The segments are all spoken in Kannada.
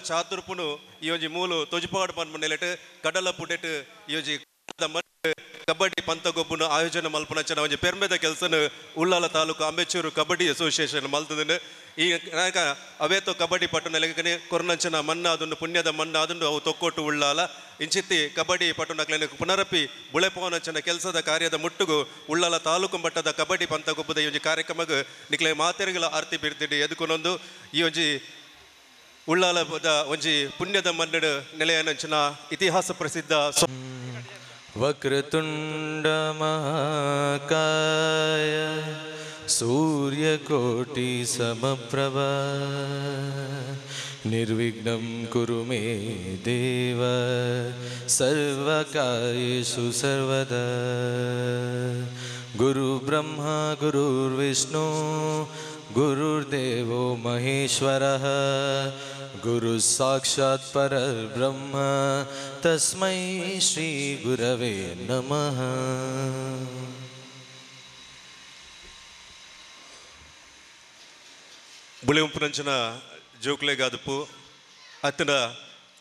ಚಾತುರ್ಪುನು ಈ ಒಂಜಿ ಮೂಲು ತೊಜಿಪಾಡು ಪನ್ಪುನೆಲೆಟ್ ಕಡಲ ಪುಡೆಟ್ ಈ ಒಂಜಿ ಕಬಡ್ಡಿ ಪಂತಗೊಬ್ಬುನು ಆಯೋಜನೆ ಮಲ್ಪನಂಚನ ಒಂಜಿ ಪೆರ್ಮೆದ ಕೆಲಸನ ಉಳ್ಳಾಲ ತಾಲೂಕು ಅಂಬೇಚೂರು ಕಬಡ್ಡಿ ಅಸೋಸಿಯೇಷನ್ ಮಲ್ತದನು ಈ ನಾಯಕ ಅವೇತೋ ಕಬಡ್ಡಿ ಪಟ್ಟಣ ಲೆಕ್ಕನೆ ಕೊರನಂಚನ ಮಣ್ಣ ಅದನ್ನು ಪುಣ್ಯದ ಮಣ್ಣ ಅದನ್ನು ಅವು ತೊಕ್ಕೊಟ್ಟು ಉಳ್ಳಾಲ ಇಂಚಿತ್ತಿ ಕಬಡ್ಡಿ ಪಟ್ಟಣಕ್ಲೇನ ಪುನರಪಿ ಬುಳೆಪವನಂಚನ ಕೆಲಸದ ಕಾರ್ಯದ ಮುಟ್ಟುಗು ಉಳ್ಳಾಲ ತಾಲೂಕು ಮಟ್ಟದ ಕಬಡ್ಡಿ ಪಂತಗೊಬ್ಬದ ಈ ಒಂಜಿ ಕಾರ್ಯಕ್ರಮಕ್ಕೆ ನಿಕ್ಲೆ ಮಾತೆರೆಗಳ ಆರ್ತಿ ಬಿರ್ತಿಡಿ ಎದುಕೊನೊಂದು ಈ ಒಂಜಿ ಉಳ್ಳಾಲದ ಒಂಜಿ ಪುಣ್ಯದ ಮನ್ನಡ ನೆಲೆಯನಂಚನ ಇತಿಹಾಸ ಪ್ರಸಿದ್ಧ ವಕ್ರತುಂಡ ಮಹಾಕಾಯ ಸೂರ್ಯಕೋಟಿ ಸಮಪ್ರಭ ನಿರ್ವಿಘ್ನಂ ಕುರು ಮೇ ದೇವ ಸರ್ವಕಾರ್ಯೇಷು ಸರ್ವದಾ ಗುರು ಬ್ರಹ್ಮ ಗುರುರ್ವಿಷ್ಣು ಗುರುರ್ದೇವೋ ಮಹೇಶ್ವರಃ ಗುರು ಸಾಕ್ಷಾತ್ ಪರಬ್ರಹ್ಮ ತಸ್ಮೈ ಶ್ರೀ ಗುರವೇ ನಮಃ. ಬುಳಿಂಪುನಂಚನ ಜೋಕ್ಲೆಗಾದಪ್ಪು ಅತ್ತನ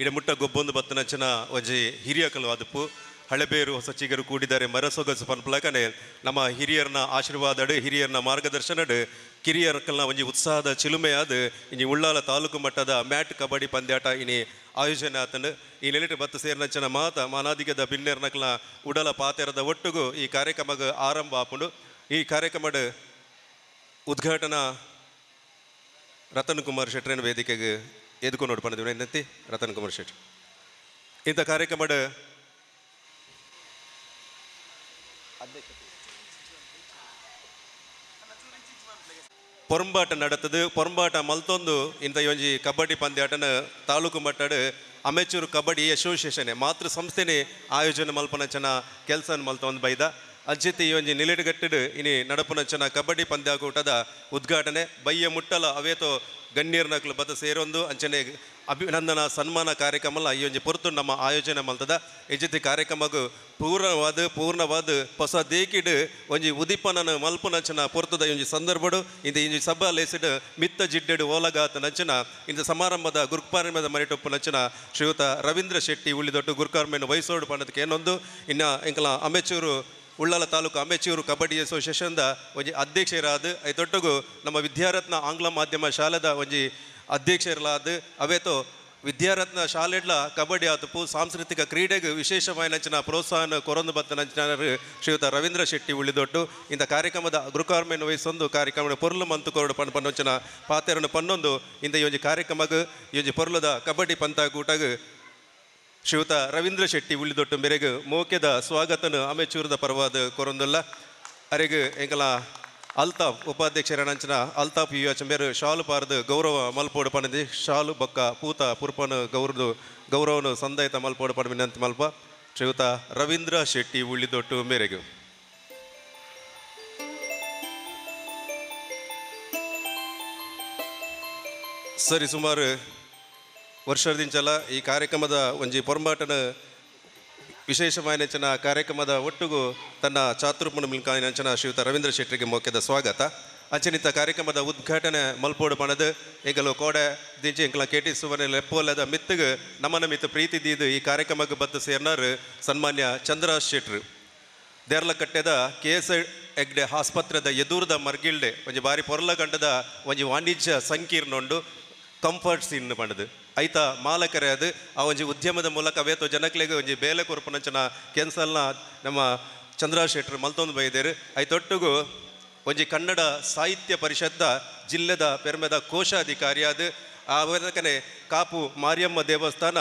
ಇಡಮುಟ್ಟ ಗೊಬ್ಬೊಂದು ಬತ್ತನಂಚನ ಒಂಜಿ ಹಿರಿಯಕಲು ಆದಪ್ಪು ಹಳೆಬೇರು ಹೊಸ ಚಿಗರು ಕೂಡಿದ್ದಾರೆ ಮರಸೊಗಸು ಪನ್ಪಲಕನೆ ನಮ್ಮ ಹಿರಿಯರನ್ನ ಆಶೀರ್ವಾದಡು ಹಿರಿಯರನ್ನ ಮಾರ್ಗದರ್ಶನಡು ಕಿರಿಯರಕಲ್ನ ಒಂಜಿ ಉತ್ಸಾಹದ ಚಿಲುಮೆಯಾದ ಇನಿ ಉಳ್ಳಾಲ ತಾಲೂಕು ಮಟ್ಟದ ಮ್ಯಾಟ್ ಕಬಡ್ಡಿ ಪಂದ್ಯಾಟ ಇನಿ ಆಯೋಜನೆ ಆತನು ಈ ನೆಲೆಟ್ ಬತ್ತು ಸೇರ್ನಂಚನ ಮಾತ ಮಾನಾದಿಗದ ಬಿನ್ನೆರ್ನಕ್ಲ ಉಡಲ ಪಾತೆರದ ಒಟ್ಟುಗು ಈ ಕಾರ್ಯಕ್ರಮಗ ಆರಂಭ ಆಪುಂಡು. ಈ ಕಾರ್ಯಕ್ರಮದ ಉದ್ಘಾಟನಾ ರತನ್ ಕುಮಾರ್ ಶೆಟ್ರನ ವೇದಿಕೆಗೆ ಎದುಕೊಂಡು ನೋಡ್ಕೊಂಡಿದ್ದೀವಿ ಏನಂತಿ ರತನ್ ಕುಮಾರ್ ಶೆಟ್ಟಿ ಇಂಥ ಕಾರ್ಯಕ್ರಮದ ಪೊರಂಬಾಟ ನಡತದು ಪೊರಂಬಾಟ ಮಲ್ತೊಂದು ಇಂಥ ಒಂಜಿ ಕಬಡ್ಡಿ ಪಂದ್ಯಾಟನ ತಾಲೂಕು ಮಟ್ಟದ ಅಮೆಚೂರು ಕಬಡ್ಡಿ ಅಸೋಸಿಯೇಷನ್ ಮಾತೃ ಸಂಸ್ಥೆನೇ ಆಯೋಜನೆ ಮಲ್ಪನಂಚನ ಕೆಲಸ ಮಲ್ತೊಂದು ಬೈದ ಅಜ್ಜಿತಿ ಈ ಒಂಜಿ ನಿಲಿಡುಗಟ್ಟಡು ಇನಿ ನಡಪುನಂಚನ ಕಬಡ್ಡಿ ಪಂದ್ಯಾಕೂಟದ ಉದ್ಘಾಟನೆ ಬಯ್ಯ ಮುಟ್ಟಲ ಅವೇತೋ ಗಣ್ಯರ್ನಕ್ಲು ಬತ್ತ ಸೇರೊಂದು ಅಂಚನೆ ಅಭಿನಂದನಾ ಸನ್ಮಾನ ಕಾರ್ಯಕ್ರಮ ಈ ಒಂಜಿ ಪೊರ್ತು ನಮ್ಮ ಆಯೋಜನೆ ಮಲ್ತದ ಇಜ್ಜಿತಿ ಕಾರ್ಯಕ್ರಮಗೂ ಪೂರ್ಣವಾದ ಹೊಸ ದೇಕಿಡು ಒಂಜಿ ಉದಿಪನನ ಮಲ್ಪುನಂಚನ ಪೊರ್ತದ ಒಂಜಿ ಸಂದರ್ಭಡು ಇಂದ ಇಂಜಿ ಸಭಾ ಲೇಸಿಡು ಮಿತ್ತ ಜಿಡ್ಡೆಡು ಓಲಗಾತ ನಂಚನ ಇಂದ ಸಮಾರಂಭದ ಗುರುಕಾರ್ಮೆದ ಮರಿಟೊಪ್ಪು ನಂಚನ ಶ್ರೀಯುತ ರವೀಂದ್ರ ಶೆಟ್ಟಿ ಉಳಿದೊಟ್ಟು ಗುರುಕಾರ್ಮೆನ ವಯಸ್ಸೋಡು ಪಣದಕ್ಕೆ ಏನೊಂದು ಇನ್ನು ಇಂಕಲ ಅಮೆಚೂರು ಉಳ್ಳಾಲ ತಾಲೂಕು ಅಮೆಚೂರು ಕಬಡ್ಡಿ ಅಸೋಸಿಯೇಷನ್ದ ಒಂಜಿ ಅಧ್ಯಕ್ಷರಾದ ಐತೊಟ್ಟಗೂ ನಮ್ಮ ವಿದ್ಯಾರತ್ನ ಆಂಗ್ಲ ಮಾಧ್ಯಮ ಶಾಲೆದ ಒಂಜಿ ಅಧ್ಯಕ್ಷರಲಾದ ಅವೇತೋ ವಿದ್ಯಾರತ್ನ ಶಾಲೆಡ್ಲ ಕಬಡ್ಡಿ ಆತಪ್ಪು ಸಾಂಸ್ಕೃತಿಕ ಕ್ರೀಡೆಗೆ ವಿಶೇಷವಾಯಿನಂಚಿನ ಪ್ರೋತ್ಸಾಹನ ಕೊರೊಂದು ಬತ್ತನಂಚಿನರು ಶ್ರೀಯುತ ರವೀಂದ್ರ ಶೆಟ್ಟಿ ಉಳಿದೊಟ್ಟು ಇಂಥ ಕಾರ್ಯಕ್ರಮದ ಗೃಕಾರ್ಮೆನ ವಹಿಸೊಂದು ಕಾರ್ಯಕ್ರಮ ಪೊರ್ಲು ಮಂತು ಕೊರಡು ಪನ್ನೊಂಚಿನ ಪಾತೆರನ್ನು ಪನ್ನೊಂದು ಇಂಥ ಈ ಒಂಜಿ ಕಾರ್ಯಕ್ರಮಕ್ಕೆ ಈ ಒಂಜಿ ಪೊರ್ಲದ ಕಬಡ್ಡಿ ಪಂತಾಕೂಟಗೆ ಶ್ರೀಯುತ ರವೀಂದ್ರ ಶೆಟ್ಟಿ ಉಳಿದೊಟ್ಟು ಮೇರೆಗೆ ಮೋಕೆದ ಸ್ವಾಗತನ ಅಮೆಚೂರದ ಪರವಾದ ಕೊರೊಂದಲ್ಲ ಅರೆಗೆ ಎಂಕಲ ಅಲ್ತಾಫ್ ಉಪಾಧ್ಯಕ್ಷರಂಚಿನ ಅಲ್ತಾಫ್ ಯು ಎಚ್ ಮೇರೆ ಶಾಲು ಪಾರ್ದು ಗೌರವ ಮಲ್ಪೋಡು ಪಣದಿ ಶಾಲು ಬೊಕ್ಕ ಪೂತ ಪುರ್ಪನ ಗೌರವನು ಸಂದಾಯಿತ ಮಲ್ಪೋಡು ಪಣ ವಿನಂತಿ ಮಲ್ಪ ಶ್ರೀಯುತ ರವೀಂದ್ರ ಶೆಟ್ಟಿ ಉಳಿದೊಟ್ಟು ಮೇರೆಗೆ ಸರಿ ಸುಮಾರು ವರ್ಷದಿಂಚಲ ಈ ಕಾರ್ಯಕ್ರಮದ ಒಂಜಿ ಪೊರಂಬಾಟನ ವಿಶೇಷವಾಯಿನಂಚನ ಕಾರ್ಯಕ್ರಮದ ಒಟ್ಟುಗೂ ತನ್ನ ಚಾತುರ್ಪುನ ಮಿಲ್ಕಾಯಿನಂಚನ ಶ್ರೀಯುತ ರವೀಂದ್ರ ಶೆಟ್ಟಿಗೆ ಮೋಕ್ಯದ ಸ್ವಾಗತ ಅಂಚನಿತ ಕಾರ್ಯಕ್ರಮದ ಉದ್ಘಾಟನೆ ಮಲ್ಪೋಡು ಪಣದು ಈಗಲೂ ಕೋಡೆ ದಿಂಚಿ ಇಂಕಲ ಕೆಟಿ ಸುವರ್ಣ ಲೆಪ್ಪೋಲದ ಮಿತ್ತಿಗೆ ನಮ್ಮನ ಮಿತ್ತು ಪ್ರೀತಿ ದೀದು ಈ ಕಾರ್ಯಕ್ರಮಕ್ಕೆ ಬತ್ತು ಸೇರ್ನಾರು ಸನ್ಮಾನ್ಯ ಚಂದ್ರರಾಜ್ ಶೆಟ್ರು ದೇರ್ಲ ಕಟ್ಟೆದ KS ಹೆಗ್ಡೆ ಆಸ್ಪತ್ರೆದ ಎದುರದ ಮರ್ಗಿಲ್ಡೆ ಒಂಜಿ ಬಾರಿ ಪೊರ್ಲ ಗಂಡದ ಒಂಜಿ ವಾಣಿಜ್ಯ ಸಂಕೀರ್ಣೊಂಡು ಕಂಫರ್ಟ್ ಸೀನ್ ಪಣದು ಐತ ಮಾಲಕರೇ ಅದು ಆ ಒಂಜಿ ಉದ್ಯಮದ ಮೂಲಕ ಅವೇತೋ ಜನಕ್ಲೆಗೆ ಒಂಜಿ ಬೇಲೆ ಕೊರ್ಪನಂಚನ ಕೆನ್ಸಲ್ನ ನಮ್ಮ ಚಂದ್ರರಾಜ್ ಶೆಟ್ರು ಮಲ್ತೊಂದು ಬೈದೇರು ಐತೊಟ್ಟುಗೂ ಒಂಜಿ ಕನ್ನಡ ಸಾಹಿತ್ಯ ಪರಿಷತ್ದ ಜಿಲ್ಲೆದ ಪೆರ್ಮೆದ ಕೋಶಾಧಿಕಾರಿಯಾದ ಅವರಕನೆ ಕಾಪು ಮಾರಿಯಮ್ಮ ದೇವಸ್ಥಾನ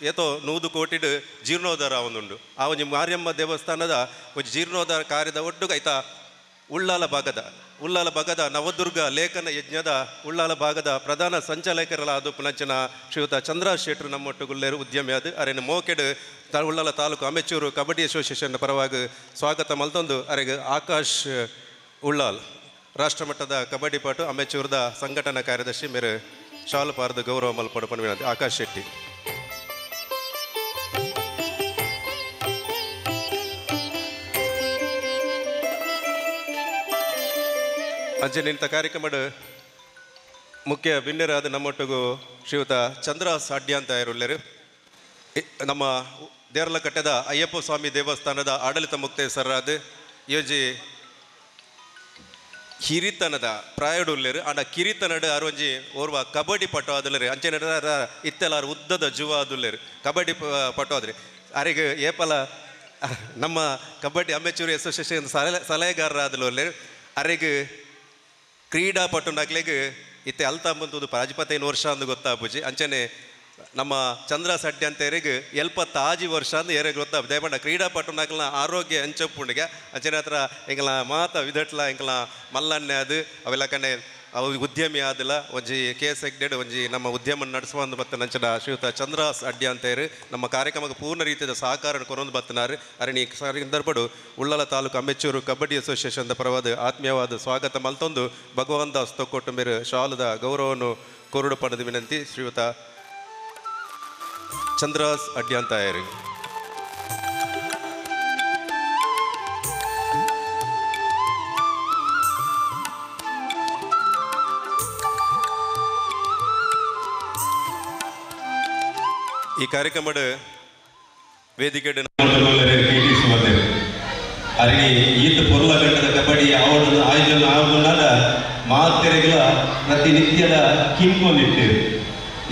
ಏತೋ 100 ಕೋಟಿಡು ಜೀರ್ಣೋದ್ಧಾರ ಒಂದುಂಡು ಆ ಒಂಜಿ ಮಾರಿಯಮ್ಮ ದೇವಸ್ಥಾನದ ಒಂಜಿ ಜೀರ್ಣೋದ್ಧಾರ ಕಾರ್ಯದ ಒಟ್ಟು ಐತ ಉಳ್ಳಾಲ ಭಾಗದ ನವದುರ್ಗ ಲೇಖನ ಯಜ್ಞದ ಉಳ್ಳಾಲ ಭಾಗದ ಪ್ರಧಾನ ಸಂಚಾಲಕರಲಾದ ಪುನಂಚನ ಶ್ರೀಯುತ ಚಂದ್ರರಾಜ್ ಶೆಟ್ರು ನಮ್ಮೊಟ್ಟುಗುಲ್ಲೇರು ಉದ್ಯಮಿ ಅದು ಅರೆನ ಮೋಕೆಡು ಉಳ್ಳಾಲ ತಾಲೂಕು ಅಮೆಚೂರು ಕಬಡ್ಡಿ ಅಸೋಸಿಯೇಷನ್ ಪರವಾಗಿ ಸ್ವಾಗತ ಮಲ್ತೊಂದು ಅರೆಗೆ ಆಕಾಶ್ ಉಳ್ಳಾಲ್ ರಾಷ್ಟ್ರಮಟ್ಟದ ಕಬಡ್ಡಿ ಪಾಟು ಅಮೆಚೂರದ ಸಂಘಟನಾ ಕಾರ್ಯದರ್ಶಿ ಮೇರೆ ಶಾಲು ಪಾರ್ದು ಗೌರವ ಮಲ್ಪಡು ಪಣ ವಿನಂತಿ ಆಕಾಶ್ ಶೆಟ್ಟಿ ಅಂಚೆ ನಿಂತ ಕಾರ್ಯಕ್ರಮದ ಮುಖ್ಯ ಭಿನ್ನರಾದ ನಮ್ಮೊಟ್ಟಿಗೂ ಶ್ರೀಯುತ ಚಂದ್ರಾಸ್ ಅಡ್ಯಾಂತ ಇರುಳ್ಳರು. ನಮ್ಮ ದೇರಳಕಟ್ಟೆದ ಅಯ್ಯಪ್ಪ ಸ್ವಾಮಿ ದೇವಸ್ಥಾನದ ಆಡಳಿತ ಮುಕ್ತೇಸರಾದ ಯೋಜಿ ಹಿರಿತನದ ಪ್ರಾಯಡುಳ್ಳರು ಆಂಡ ಕಿರಿತನಡು ಅರುವಂಜಿ ಓರ್ವ ಕಬಡ್ಡಿ ಪಟು ಆದುಲ್ಲರು ಅಂಚೆ ನಡ ಇತ್ತೆಲ್ಲಾರು ಉದ್ದದ ಜುವ ಆದುಲ್ಲರು ಕಬಡ್ಡಿ ಪಟು ಆದ್ರೆ ಅರಿಗೆ ಏಪಲ ನಮ್ಮ ಕಬಡ್ಡಿ ಅಮೆಚೂರಿ ಅಸೋಸಿಯೇಷನ್ ಸಲಹೆಗಾರರಾದಲ್ಲರು ಅರಿಗೆ ಕ್ರೀಡಾಪಟು ನಕ್ಲೆಗೆ ಇತ್ತೆ ಅಲ್ತಾಂಬಂತದ್ದು 15 ವರ್ಷ ಅಂದು ಗೊತ್ತಾಪುಜಿ ಅಂಚನೆ ನಮ್ಮ ಚಂದ್ರಾಸ್ ಅಡ್ಯಾಂತರಿಗೆ ಎಲ್ಪ ತಾಜಿ ವರ್ಷ ಅಂದು ಏರಿಗೆ ಗೊತ್ತಾಪ ದಯಪಂಡ ಕ್ರೀಡಾಪಟು ನಕ್ಲ ಆರೋಗ್ಯ ಹಂಚಪ್ಪುಂಡಿಗೆ ಅಂಚನೆ ಹತ್ರ ಎಂಕಲ ಮಾತ ವಿದಟ್ಲ ಎಂಕಲ ಮಲ್ಲನ್ನೆ ಅದು ಅವೆಲ್ಲ ಕಣ್ಣೆ ಅವು ಉದ್ಯಮಿ ಆದಿಲ್ಲ ಒಂಜಿ ಕೇಸ್ ಎಗ್ಡೆಡ್ ಒಂಜಿ ನಮ್ಮ ಉದ್ಯಮ ನಡೆಸುವಂದು ಬತ್ತ ನಂಚನ ಶ್ರೀಯುತ ಚಂದ್ರಾಸ್ ಅಡ್ಯಾಂತೇರು ನಮ್ಮ ಕಾರ್ಯಕ್ರಮಕ್ಕೆ ಪೂರ್ಣ ರೀತಿಯ ಸಹಕಾರ ಕೊರೊಂದು ಬತ್ತನಾರು ಅರಣಿ ಸಂದರ್ಭಡು ಉಳ್ಳಲ ತಾಲೂಕು ಅಮೆಚೂರು ಕಬಡ್ಡಿ ಅಸೋಸಿಯೇಷನ್ ಪರವಾದ ಆತ್ಮೀಯವಾದ ಸ್ವಾಗತ ಮಲ್ತೊಂದು ಭಗವಂತ ತೊಕ್ಕೊಟ್ಟು ಮೇರೆ ಶಾಲದ ಗೌರವವನ್ನು ಕೊರಡು ಪಡೆದ ವಿನಂತಿ ಶ್ರೀಯುತ ಚಂದ್ರಾಸ್ ಅಡ್ಯಾಂತೇರು. ಈ ಕಾರ್ಯಕ್ರಮದ ವೇದಿಕೆ ಅರಿಗೆ ಈತ ಪೊರ್ಲ ಘಟ್ಟದ ಕಬಡ್ಡಿ ಆಯೋಜನ ಆಗುನಾದ ಮಾತೆರೆಗಳ ಪ್ರತಿನಿತ್ಯದ ಕಿಂಕೊಂಡಿರ್ತೇವೆ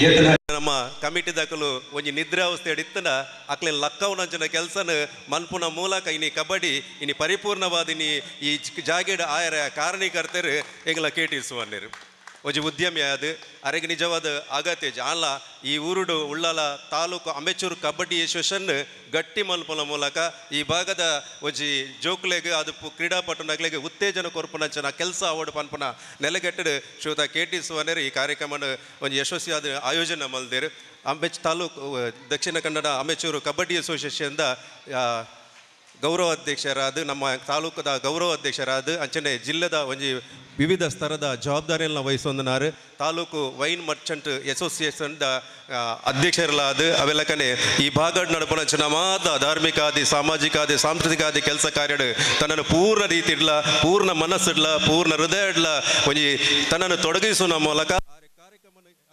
ಏತನ ನಮ್ಮ ಕಮಿಟಿ ದಾಖಲು ಒಂಜಿ ನಿದ್ರಾವಸ್ಥೆ ಇತ್ತನ ಅಕ್ಲೆ ಲಕ್ಕವನಂಚನ ಕೆಲಸನ ಮನ್ಪುನ ಮೂಲಕ ಇನಿ ಕಬಡ್ಡಿ ಇನಿ ಪರಿಪೂರ್ಣವಾದ ಈ ಜಾಗೇಡ ಆಯರ ಕಾರಣೀಕರ್ತರು ಎಂಗ್ಲ ಕೇಟಿಸುವನ್ನೇರು ಒಂಜಿ ಉದ್ಯಮಿ ಅದು ಅರೆಗೆ ನಿಜವಾದ ಅಗತ್ಯ ಅಲ್ಲ ಈ ಊರುಡು ಉಳ್ಳಾಲ ತಾಲೂಕು ಅಮೆಚೂರು ಕಬಡ್ಡಿ ಅಸೋಸಿಯೇಷನ್ ಗಟ್ಟಿ ಮಲ್ಪನ ಮೂಲಕ ಈ ಭಾಗದ ಒಂಜಿ ಜೋಕ್ಲೆಗೆ ಅದು ಕ್ರೀಡಾಪಟು ನಗಲಿಗೆ ಉತ್ತೇಜನ ಕೊರ್ಪುನಂಚನ ಕೆಲಸ ಅವಾರ್ಡ್ ಪನ್ಪುನ ನೆಲೆಗಟ್ಟಡು ಶ್ರೀಯುತ KT ಸುವರ್ಣರು ಈ ಕಾರ್ಯಕ್ರಮನ ಒಂದು ಯಶಸ್ವಿಯಾದ ಆಯೋಜನೆ ಮಲ್ದೇರು. ತಾಲೂಕು ದಕ್ಷಿಣ ಕನ್ನಡ ಅಮೆಚೂರು ಕಬಡ್ಡಿ ಅಸೋಸಿಯೇಷನ್ದ ಗೌರವ ಅಧ್ಯಕ್ಷರಾದ ನಮ್ಮ ತಾಲೂಕದ ಗೌರವ ಅಧ್ಯಕ್ಷರಾದ ಅಂಚನೆ ಜಿಲ್ಲೆದ ಒಂಜಿ ವಿವಿಧ ಸ್ತರದ ಜವಾಬ್ದಾರಿಯನ್ನು ವಹಿಸೊಂದನಾರು ತಾಲೂಕು ವೈನ್ ಮರ್ಚೆಂಟ್ ಅಸೋಸಿಯೇಷನ್ದ ಅಧ್ಯಕ್ಷರಲಾದ ಅವೆಲ್ಲಕನೆ ಈ ಭಾಗ ನಡಪುನಂಚಿನ ಮಾತ ಧಾರ್ಮಿಕ ಆದಿ ಸಾಮಾಜಿಕ ಆದಿ ಸಾಂಸ್ಕೃತಿಕ ಆದಿ ಕೆಲಸ ಕಾರ್ಯಡು ತನ್ನನ್ನು ಪೂರ್ಣ ರೀತಿ ಇಡ್ಲ ಪೂರ್ಣ ಮನಸ್ಸಿಡ್ಲ ಪೂರ್ಣ ಹೃದಯ ಇಡ್ಲ ಒಂಜಿ ತನ್ನನ್ನು ತೊಡಗಿಸುವ ಮೂಲಕ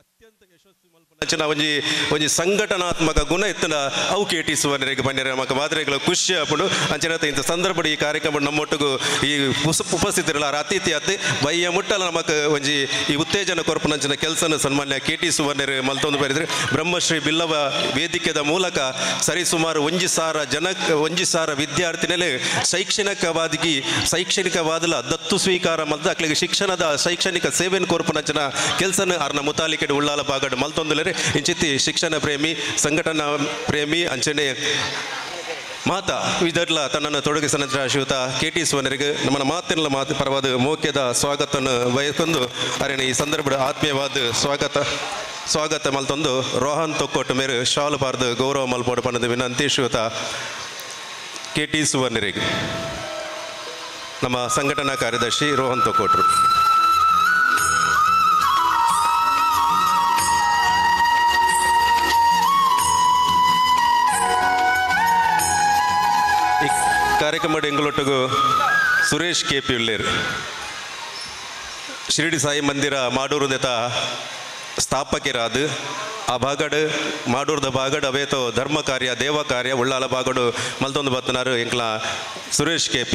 ಅತ್ಯಂತ ಯಶಸ್ವಿ ಮಲ್ಪನಂಚಿನ ಒಂಜಿ ಸಂಘಟನಾತ್ಮಕ ಗುಣ ಇತ್ತನ ಅವು KT ಸುವರ್ಣರಿಗೆ ಬಂದಿರ ನಮಕ ಮಾದರಿಗಳ ಖುಷಿ ಅಪ್ಪಡು ಅಂಚನತ ಇಂಥ ಸಂದರ್ಭ ಈ ಕಾರ್ಯಕ್ರಮ ನಮ್ಮೊಟ್ಟಿಗೂ ಈ ಉಪಸ್ಥಿತಿರಲ್ಲ ಅತಿಥಿ ಅತ್ತೆ ಬಯ್ಯ ಮುಟ್ಟಲ ನಮಕ್ ಒಂಜಿ ಈ ಉತ್ತೇಜನ ಕೊರ್ಪುನಂಚಿನ ಕೆಲಸನ ಸನ್ಮಾನ್ಯ KT ಸುವರ್ಣರು ಮಲ್ತೊಂದು ಬರೆದ್ರೆ ಬ್ರಹ್ಮಶ್ರೀ ಬಿಲ್ಲವ ವೇದಿಕೆದ ಮೂಲಕ ಸರಿಸುಮಾರು 1,000 ವಿದ್ಯಾರ್ಥಿನಲ್ಲಿ ಶೈಕ್ಷಣಿಕವಾದ ದತ್ತು ಸ್ವೀಕಾರ ಮಲ್ದ ಅಕ್ಲಿಗೆ ಶಿಕ್ಷಣದ ಶೈಕ್ಷಣಿಕ ಸೇವೆಯನ್ನು ಕೊರ್ಪುನಂಚಿನ ಕೆಲಸನ ಅರ್ನ ಮುತಾಲಿಕೆಡು ಉಳ್ಳಾಲ ಬಾಗಡ್ ಮಲ್ತೊಂದುಲರೆ ಇಂಚಿತ್ತಿ ಶಿಕ್ಷಣ ಪ್ರೇಮಿ ಸಂಘಟನಾ ಪ್ರೇಮಿ ಅಂಚನೆ ಮಾತಾ ಇದರ್ಲ ತನ್ನನ್ನು ತೊಡಗಿಸಿದ ಶ್ರೀಯುತ KT ಸುವರ್ಣರಿಗೆ ನಮ್ಮ ಮಾತಿನ ಪರವಾದ ಮೋಕ್ಯದ ಸ್ವಾಗತವನ್ನು ಬಯಸ್ಕೊಂಡು ಅರೇನ ಈ ಸಂದರ್ಭದ ಆತ್ಮೀಯವಾದ ಸ್ವಾಗತ ಮಲ್ತೊಂದು ರೋಹನ್ ತೊಕ್ಕೊಟ್ಟು ಮೇರೆ ಶಾಲು ಪಾರ್ದು ಗೌರವ ಮಲ್ಪೋಡು ಪನ್ನದ ವಿನಂತಿ ಶ್ರೀಯುತ KT ಸುವರ್ಣರಿಗೆ ನಮ್ಮ ಸಂಘಟನಾ ಕಾರ್ಯದರ್ಶಿ ರೋಹನ್ ತೊಕ್ಕೊಟ್ರು. ಈ ಕಾರ್ಯಕ್ರಮದ ಎಂಗಳೊಟ್ಟಿಗೂ ಸುರೇಶ್ KP ಉಳ್ಳೇರು ಶಿರಡಿ ಸಾಯಿ ಮಂದಿರ ಮಾಡೂರು ದೆತ ಸ್ಥಾಪಕರಾದ ಆ ಬಾಗಡು ಮಾಡೂರ್ದ ಬಾಗಡು ಅವೇತೋ ಧರ್ಮ ಕಾರ್ಯ ದೇವ ಕಾರ್ಯ ಉಳ್ಳಾಲ ಬಾಗಡು ಮಲ್ತೊಂದು ಬತ್ತನಾರು ಎಂಕ್ಲ ಸುರೇಶ್ KP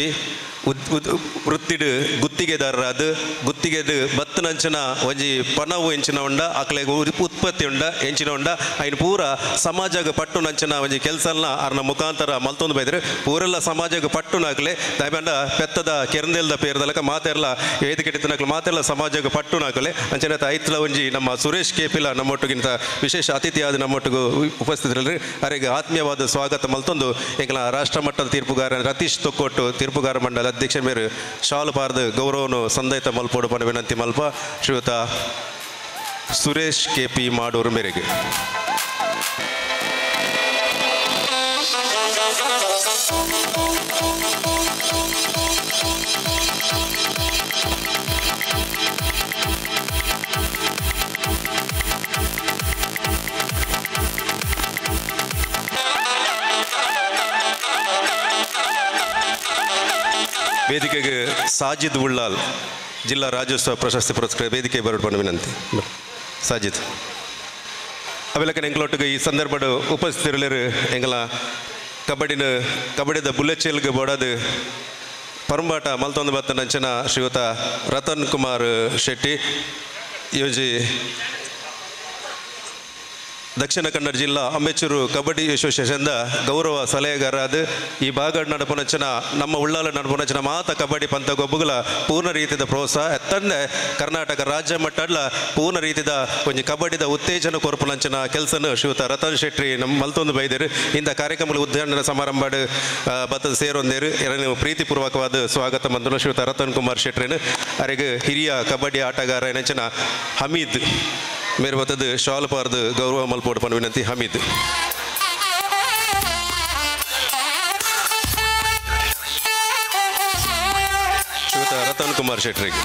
ವೃತ್ತಿಡು ಗುತ್ತಿಗೆದಾರರಾದ ಗುತ್ತಿಗೆದು ಬತ್ತನಂಚನ ಒಂಜಿ ಪಣವು ಎಂಚಿನ ಉಂಡ ಅಕ್ಲೆಗೆ ಉತ್ಪತ್ತಿ ಉಂಡ ಎಂಚಿನ ಉಂಡ ಐನ್ ಪೂರ ಸಮಾಜಗ ಪಟ್ಟು ನಂಚನ ಒಂಜಿ ಕೆಲಸನ ಅರ್ನ ಮುಖಾಂತರ ಮಲ್ತೊಂದು ಬೈದ್ರೆ ಪೂರೆಲ್ಲ ಸಮಾಜಗ ಪಟ್ಟು ನಾಗ್ಲೆ ದಯಬಂಡ ಪೆತ್ತದ ಕೆರಂದೇಲ್ದ ಪೇರ್ದಲಕ ಮಾತೆರ್ಲ ವೇದಿಕೆಟ್ಟಿನಕ್ಲೆ ಮಾತೆಲ್ಲ ಸಮಾಜಗ ಪಟ್ಟು ನಾಗಲೆ ಅಂಚನೆ ಐತ್ಲ ಒಂಜಿ ನಮ್ಮ ಸುರೇಶ್ KPಲ ನಮ್ಮೊಟ್ಟಿಗಿಂತ ವಿಶೇಷ ಅತಿಥಿಯಾದ ನಮ್ಮೊಟ್ಟಿಗೂ ಉಪಸ್ಥಿತರಲ್ಲಿ ಅವರಿಗೆ ಆತ್ಮೀಯವಾದ ಸ್ವಾಗತ ಮಲ್ತೊಂದು ಎಂಕಲ ರಾಷ್ಟ್ರ ಮಟ್ಟದ ತೀರ್ಪುಗಾರ ರತೀಶ್ ತೊಕ್ಕೊಟ್ಟು ತೀರ್ಪುಗಾರ ಮಂಡಲ ಅಧ್ಯಕ್ಷ ಮೇರೆ ಶಾಲು ಪಾರ್ದು ಗೌರವನು ಸಂದೈತ ಮಲ್ಪೋಡು ಪಣ ವಿನಂತಿ ಮಲ್ಪ ಶ್ರೀಯುತ ಸುರೇಶ್ KP ಮಾಡೂರು ಮೇರೆಗೆ. ವೇದಿಕೆಗೆ ಸಾಜಿದ್ ಉಳ್ಳಾಲ್ ಜಿಲ್ಲಾ ರಾಜ್ಯೋತ್ಸವ ಪ್ರಶಸ್ತಿ ಪುರಸ್ಕೃತ ವೇದಿಕೆ ಬರಡು ವಿನಂತಿ ಸಾಜಿತ್ ಅವೆಲ್ಲಕ ಎಂಗಳೊಟ್ಟಿಗೆ ಈ ಸಂದರ್ಭದ ಉಪಸ್ಥಿತರು ಎಂಗಳ ಕಬಡ್ಡಿದ ಬುಲೆಟ್ ಚೇಲ್ಗೆ ಬೋಡದು ಪರಂಬಾಟ ಮಲ್ತೊಂದು ಬತ್ತ ನಂಚನ ಶ್ರೀಯುತ ರತನ್ ಕುಮಾರ್ ಶೆಟ್ಟಿ ಯೋಜಿ ದಕ್ಷಿಣ ಕನ್ನಡ ಜಿಲ್ಲಾ ಅಮೆಚೂರು ಕಬಡ್ಡಿ ಅಸೋಸಿಯೇಷನ್ದ ಗೌರವ ಸಲಹೆಗಾರಾದ ಈ ಭಾಗ ನಡಪನಂಚಿನ ನಮ್ಮ ಉಳ್ಳಾಲ ನಡಪನಂಚಿನ ಮಾತ ಕಬಡ್ಡಿ ಪಂಥ ಗೊಬ್ಬುಗಳ ಪೂರ್ಣ ರೀತಿಯ ಪ್ರೋತ್ಸಾಹ ಎತ್ತಂದೆ ಕರ್ನಾಟಕ ರಾಜ್ಯ ಮಟ್ಟಡ್ಲ ಪೂರ್ಣ ರೀತಿಯ ಒಂದು ಕಬಡ್ಡಿದ ಉತ್ತೇಜನ ಕೊರಪನಂಚಿನ ಕೆಲಸನ ಶ್ರೀಯುತ ರತನ್ ಶೆಟ್ಟಿ ನಮ್ಮ ಮಲ್ತೊಂದು ಬೈದೇರು ಇಂಥ ಕಾರ್ಯಕ್ರಮಗಳ ಉದ್ಘಾಟನಾ ಸಮಾರಂಭ ಬತ್ತದ ಸೇರೊಂದೇರು ಎರಡು ಪ್ರೀತಿಪೂರ್ವಕವಾದ ಸ್ವಾಗತ ಮಂದನು ಶ್ರೀಯುತ ರತನ್ ಕುಮಾರ್ ಶೆಟ್ರಿನ ಅವರಿಗೆ ಹಿರಿಯ ಕಬಡ್ಡಿ ಆಟಗಾರ ನೆಂಚಿನ ಹಮೀದ್ ಮೇರೆ ಬತ್ತದ ಶಾಲ್ ಪಾರ್ದು ಗೌರವ ಮಲ್ಪೋಡು ಪಣ ವಿನಂತಿ ಹಮೀದ್ ಶ್ರೀಯುತ ರತನ್ ಕುಮಾರ್ ಶೆಟ್ರಿಗೆ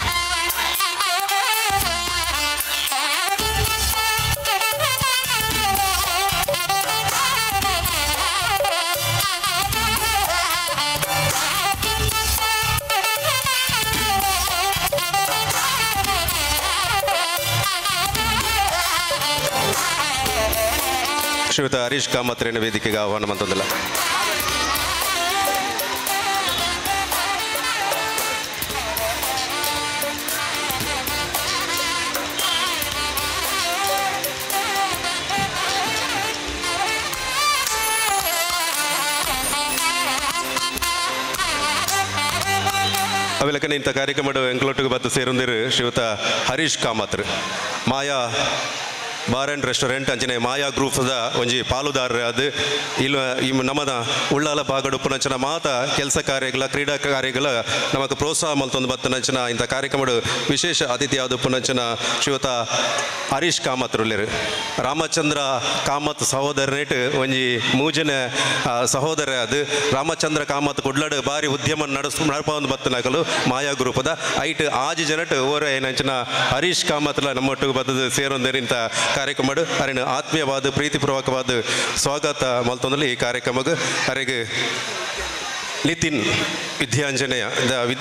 ಶ್ರೀಯುತ ಹರೀಶ್ ಕಾಮತ್ರೇನ ವೇದಿಕೆಗೆ ಆಹ್ವಾನ ಮಂತಂದಿಲ್ಲ ಅವೆಲ್ಲಕನೆ ಇಂಥ ಕಾರ್ಯಕ್ರಮದ ಎಂಕ್ಲೊಟ್ಟಿಗೆ ಬತ್ತು ಸೇರೊಂದಿರು ಶ್ರೀಯುತ ಹರೀಶ್ ಕಾಮತ್ರ್ ಮಾಯಾ ಬಾರ್ ಆ್ಯಂಡ್ ರೆಸ್ಟೋರೆಂಟ್ ಅಂಚನೆ ಮಾಯಾ ಗ್ರೂಪ್ದ ಒಂಜಿ ಪಾಲುದಾರರು ಅದು ಇಲ್ಲಿ ನಮ್ಮದ ಉಳ್ಳಾಲ ಬಾಗಡು ಉಪ್ಪುನಂಚಿನ ಮಾತ ಕೆಲಸ ಕಾರ್ಯಗಳ ಕ್ರೀಡಾ ಕಾರ್ಯಗಳ ನಮಗೆ ಪ್ರೋತ್ಸಾಹ ಮಲ್ತೊಂದು ಬತ್ತನಂಚಿನ ಇಂಥ ಕಾರ್ಯಕ್ರಮದ ವಿಶೇಷ ಅತಿಥಿ ಆದ ಉಪ್ಪುನಂಚಿನ ಶ್ರೀಯುತ ಹರೀಶ್ ಕಾಮತ್ ಉಳ್ಳೇರು ರಾಮಚಂದ್ರ ಕಾಮತ್ ಸಹೋದರನೇಟ್ ಒಂಜಿ ಮೂಜನ ಸಹೋದರ ಅದು ರಾಮಚಂದ್ರ ಕಾಮತ್ ಕುಡ್ಲಡ್ ಬಾರಿ ಉದ್ಯಮ ನಡಪೊಂದು ಬತ್ತನಕಲು ಮಾಯಾ ಗ್ರೂಪದ ಐಟ್ ಆಜಿ ಜನಟ್ ಓರ ಏನಂಚಿನ ಹರೀಶ್ ಕಾಮತ್ಲ ನಮ್ಮೊಟ್ಟಿಗೆ ಬತ್ತದ ಸೇರೊಂದೇರು ಇಂಥ ಕಾರ್ಯಕ್ರಮ ಅರಿನ ಆತ್ಮೀಯವಾದ ಪ್ರೀತಿಪೂರ್ವಕವಾದ ಸ್ವಾಗತ ಮಲ್ತೊಂದಲ್ಲಿ ಈ ಕಾರ್ಯಕ್ರಮಕ್ಕೆ ಅರೆಗೆ ನಿತಿನ್ ವಿದ್ಯಾಂಜನೆಯ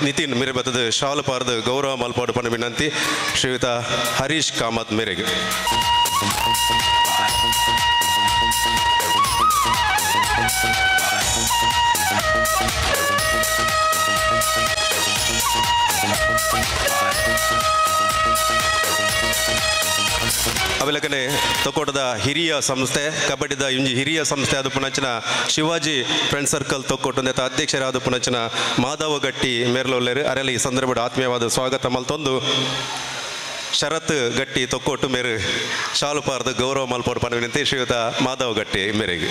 ನಿತಿನ್ ಮೇರೆ ಬತ್ತದ ಶಾಲು ಪಾರ್ದು ಗೌರವ ಮಲ್ಪಾಡು ಪಣ ವಿನಂತಿ ಶ್ರೀಯುತ ಹರೀಶ್ ಕಾಮತ್ ಮೇರೆಗೆ ಅವೆಲ್ಲಕನೆ ತೊಕ್ಕೋಟದ ಹಿರಿಯ ಸಂಸ್ಥೆ ಕಬಡ್ಡಿದ ಇಂಜಿ ಹಿರಿಯ ಸಂಸ್ಥೆ ಆದ ಪುನಂಚಿನ ಶಿವಾಜಿ ಫ್ರೆಂಡ್ ಸರ್ಕಲ್ ತೊಕ್ಕೋಟದ ಅಧ್ಯಕ್ಷರಾದ ಪುನಂಚಿನ ಮಾಧವ ಗಟ್ಟಿ ಮೇರ್ಲೊಲ್ಲೇರು ಅರೆಲ್ಲ ಈ ಸಂದರ್ಭದ ಆತ್ಮೀಯವಾದ ಸ್ವಾಗತ ಮಲ್ತೊಂದು ಶರತ್ ಗಟ್ಟಿ ತೊಕ್ಕೋಟು ಮೇರೆ ಶಾಲು ಪಾರ್ದು ಗೌರವ ಮಲ್ಪೋಡು ಪಣ ವಿನಂತಿ ಶ್ರೀಯುತ ಮಾಧವ ಗಟ್ಟಿ ಮೇರೆಗೆ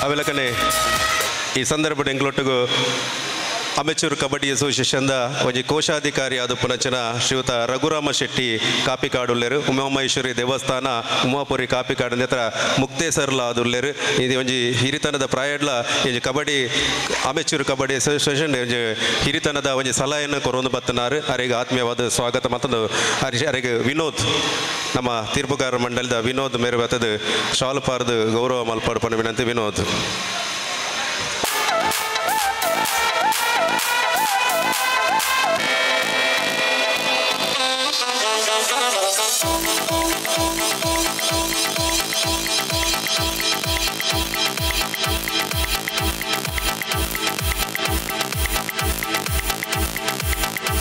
ಅವೆಲ್ಲಕನೆ ಈ ಸಂದರ್ಭದ ಎಂಗ್ಲೊಟ್ಟಿಗೂ ಅಮೆಚೂರ್ ಕಬಡ್ಡಿ ಅಸೋಸಿಯೇಷನ್ದ ಒಂಜಿ ಕೋಶಾಧಿಕಾರಿ ಆದ ಪುನಂಚಿನ ಶ್ರೀಯುತ ರಘುರಾಮ ಶೆಟ್ಟಿ ಕಾಪಿಕಾಡುಲ್ಲೇರು ಉಮಾಮಹೇಶ್ವರಿ ದೇವಸ್ಥಾನ ಉಮಾಪುರಿ ಕಾಪಿಕಾಡು ಹತ್ರ ಮುಕ್ತೇಸರ್ಲ ಆದುಲ್ಲೇರು ಇದು ಒಂಜಿ ಹಿರಿತನದ ಪ್ರಾಯಡ್ಲ ಒಂಜಿ ಕಬಡ್ಡಿ ಅಮೆಚೂರ್ ಕಬಡ್ಡಿ ಅಸೋಸಿಯೇಷನ್ ಒಂಜಿ ಹಿರಿತನದ ಒಂಜಿ ಸಲಹೆಯನ್ನು ಕೊರೊಂದು ಬತ್ತನಾರು ಅರೆಗೆ ಆತ್ಮೀಯವಾದ ಸ್ವಾಗತ ಮತ್ತೊಂದು ಅರೆಗೆ ವಿನೋದ್ ನಮ್ಮ ತೀರ್ಪುಗಾರ ಮಂಡಲದ ವಿನೋದ್ ಮೇರೆ ಬತ್ತದ ಶಾಲು ಪಾರ್ದು ಗೌರವ ಮಲ್ಪಾಡು ಪಣ ವಿನಂತಿ ವಿನೋದ್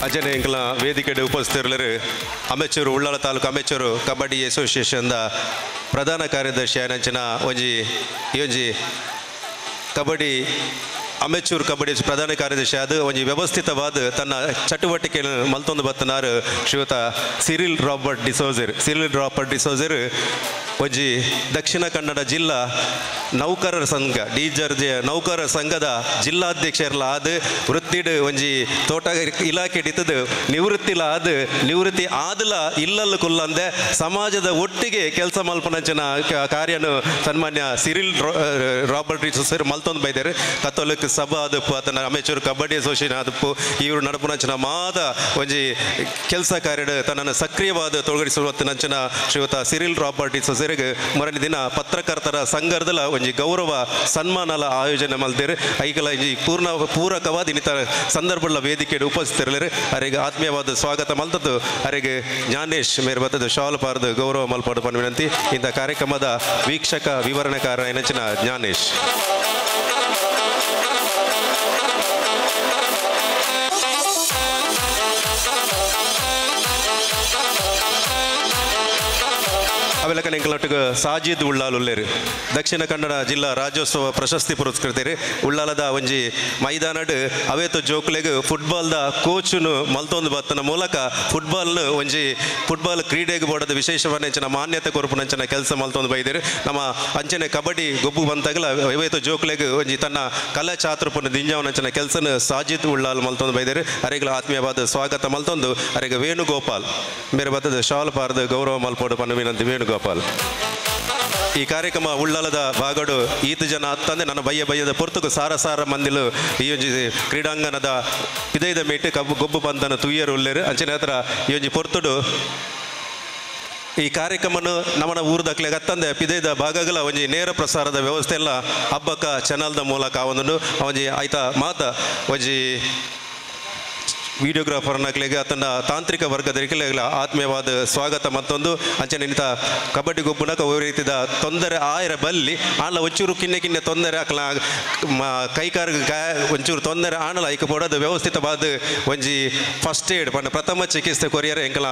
ಅಜನೆ ಎಂಕಲ ವೇದಿಕೆಡೆ ಉಪಸ್ಥಿತರು ಅಮೆಚೂರು ಉಳ್ಳಾಲ ತಾಲೂಕು ಅಮೆಚೂರು ಕಬಡ್ಡಿ ಅಸೋಸಿಯೇಷನ್ದ ಪ್ರಧಾನ ಕಾರ್ಯದರ್ಶಿ ಆಯನಂಚಿನ ಒಂಜಿ ಕಬಡ್ಡಿ ಅಮೆಚೂರ್ ಕಬಡ್ಡಿ ಪ್ರಧಾನ ಕಾರ್ಯದರ್ಶಿ ಅದು ಒಂಜಿ ವ್ಯವಸ್ಥಿತವಾದ ತನ್ನ ಚಟುವಟಿಕೆಯನ್ನು ಮಲ್ತೊಂದು ಬತ್ತನಾರು ಶ್ರೀಯುತ ಸಿರಿಲ್ ರಾಬರ್ಟ್ ಡಿಸೋಜರ್ ಒಂಜಿ ದಕ್ಷಿಣ ಕನ್ನಡ ಜಿಲ್ಲಾ ನೌಕರರ ಸಂಘ ಡಿಜರ್ಜೆ ನೌಕರರ ಸಂಘದ ಜಿಲ್ಲಾಧ್ಯಕ್ಷರಲ್ಲ ಆದ ವೃತ್ತಿಡ್ ಒಂಜಿ ತೋಟಗಾರಿಕೆ ಇಲಾಖೆ ಡಿತದ ನಿವೃತ್ತಿ ಆದಲ ಇಲ್ಲಲ್ಲ ಕುಲ್ಲಂದೆ ಸಮಾಜದ ಒಟ್ಟಿಗೆ ಕೆಲಸ ಮಲ್ಪನಂಚಿನ ಕಾರ್ಯನು ಸನ್ಮಾನ್ಯ ಸಿರಿಲ್ ರಾಬರ್ಟ್ ಡಿಸೋಜರ್ ಮಲ್ತೊಂದು ಬೈದೇರು ಕತ್ತೋಲಕ್ಕೆ ಸಭಾ ಅದಪ್ಪು ಆತನ ಅಮೆಚೂರು ಕಬಡ್ಡಿ ಅಸೋಸಿಯೇಷನ್ ಅದಪ್ಪು ಇವರು ನಡಪುನಂಚಿನ ಮಾದ ಒಂಜಿ ಕೆಲಸ ಕಾರ್ಯಡ್ ತನ್ನನ್ನು ಸಕ್ರಿಯವಾದ ತೊಡಗಿಸುವತ್ತಿನಂಚಿನ ಶ್ರೀಯುತ ಸಿರಿಲ್ ರಾಬರ್ಟಿ ಸೊಸೆರಿಗೆ ಮರಳಿ ದಿನ ಪತ್ರಕರ್ತರ ಸಂಘರ್ದಲ ಒಂಜಿ ಗೌರವ ಸನ್ಮಾನಲ ಆಯೋಜನೆ ಮಲ್ದೇರು ಐಕಲ ಈ ಪೂರಕವಾದ ಇನ್ನಿತ ಸಂದರ್ಭಗಳ ವೇದಿಕೆ ಉಪಸ್ಥಿತರಿಲ್ಲರು ಅವರಿಗೆ ಆತ್ಮೀಯವಾದ ಸ್ವಾಗತ ಮಲ್ತದ್ದು ಅವರಿಗೆ ಜ್ಞಾನೇಶ್ ಮೇರೆ ಬತ್ತದ ಶಾಲು ಪಾರ್ದು ಗೌರವ ಮಲ್ಪಾಡು ಪನ್ನ ವಿನಂತಿ ಇಂಥ ಕಾರ್ಯಕ್ರಮದ ವೀಕ್ಷಕ ವಿವರಣೆಕಾರ ಎನಚಿನ ಜ್ಞಾನೇಶ್. ಅವೆಲ್ಲಕ ಎಂಕಲೊಟ್ಟಿಗೆ ಸಾಜಿದ್ ಉಳ್ಳಾಲ್ ಉಲ್ಲೇರು ದಕ್ಷಿಣ ಕನ್ನಡ ಜಿಲ್ಲಾ ರಾಜ್ಯೋತ್ಸವ ಪ್ರಶಸ್ತಿ ಪುರಸ್ಕೃತರು ಉಳ್ಳಾಲದ ಒಂಜಿ ಮೈದಾನಡ್ ಅವೇತು ಜೋಕ್ಲೆಗ್ ಫುಟ್ಬಾಲ್ದ ಕೋಚ್ನು ಮಲ್ತೊಂದು ಬತ್ತನ ಮೂಲಕ ಫುಟ್ಬಾಲ್ ಕ್ರೀಡೆಗೆ ಬೋಡದ ವಿಶೇಷವನ್ನೆಂಚಿನ ಮಾನ್ಯತೆ ಕೊರಪುನಂಚಿನ ಕೆಲಸ ಮಲ್ತೊಂದು ಬೈದಿರು ನಮ್ಮ ಅಂಚನೆ ಕಬಡ್ಡಿ ಗೊಬ್ಬು ಬಂತಾಗಲ ಅವೇತು ಜೋಕ್ಲೆಗ್ ಒಂಜಿ ತನ್ನ ಕಲಾ ಚಾತುರ್ಪುನ ದಿಂಜಾವನಂಚಿನ ಕೆಲಸನ ಸಾಜಿದ್ ಉಳ್ಳಾಲ್ ಮಲ್ತೊಂದು ಬೈದಿರು ಅರೆಗಳ ಆತ್ಮೀಯವಾದ ಸ್ವಾಗತ ಮಲ್ತೊಂದು ಅರೆಗೆ ವೇಣುಗೋಪಾಲ್ ಮೇರೆ ಬತ್ತದ ಶಾಲ್ ಪಾರ್ದು ಗೌರವ ಮಲ್ಪೋಡು ಪನ್ನು ವಿನಂತಿ ವೇಣುಗೋಪಾಲ್. ಈ ಕಾರ್ಯಕ್ರಮ ಉಳ್ಳಾಲದ ಭಾಗಡು ಈತ ಜನ ಅತ್ತಂದೆ ನನ್ನ ಬಯ್ಯದ ಪೊರ್ತುಕು ಸಾರ ಮಂದಿಲು ಈ ಒಂಜಿ ಕ್ರೀಡಾಂಗಣದ ಪಿದೈದ ಮೇಟು ಗೊಬ್ಬು ಬಂದನ ತುಯ್ಯರು ಉಲ್ಲೇರು ಅಂಚಿನ ಹತ್ರ ಈ ಒಂಜಿ ಪೊರ್ತುಡು ಈ ಕಾರ್ಯಕ್ರಮನು ನಮ್ಮನ ಊರ್ದಕ್ಲೆ ಅತ್ತಂದೆ ಪಿದೈದ ಭಾಗಗಳ ಒಂಜಿ ನೇರ ಪ್ರಸಾರದ ವ್ಯವಸ್ಥೆ ಎಲ್ಲ ಹಬ್ಬಕ್ಕ ಚಾನಲ್ದ ಮೂಲಕ ಒಂದು ಒಂಜಿ ಆಯ್ತಾ ಮಾತ ಒಂಜಿ ವಿಡಿಯೋಗ್ರಾಫರ್ನಾಗ್ಲಿಗೆ ಆತನ ತಾಂತ್ರಿಕ ವರ್ಗದರಿಕೆಲ್ಲ ಆತ್ಮೀಯವಾದ ಸ್ವಾಗತ ಮತ್ತೊಂದು ಅಂಚನೆ ನಿಂತ ಕಬಡ್ಡಿ ಗೊಬ್ಬುನಕ ಒ ರೀತಿದ ತೊಂದರೆ ಆಯ್ರ ಬಲ್ಲಿ ಆನಲ ಒಂಚೂರು ಕಿನ್ನೆ ತೊಂದರೆ ಆಕಲ ಕೈಕಾರ್ಗೆ ಒಂಚೂರು ತೊಂದರೆ ಆನಲ ಐಕ ಪೋಡೋದು ವ್ಯವಸ್ಥಿತವಾದ ಒಂಜಿ ಫಸ್ಟ್ ಏಡ್ ಪಂಡ ಪ್ರಥಮ ಚಿಕಿತ್ಸೆ ಕೊರಿಯರ ಎಂಕಲ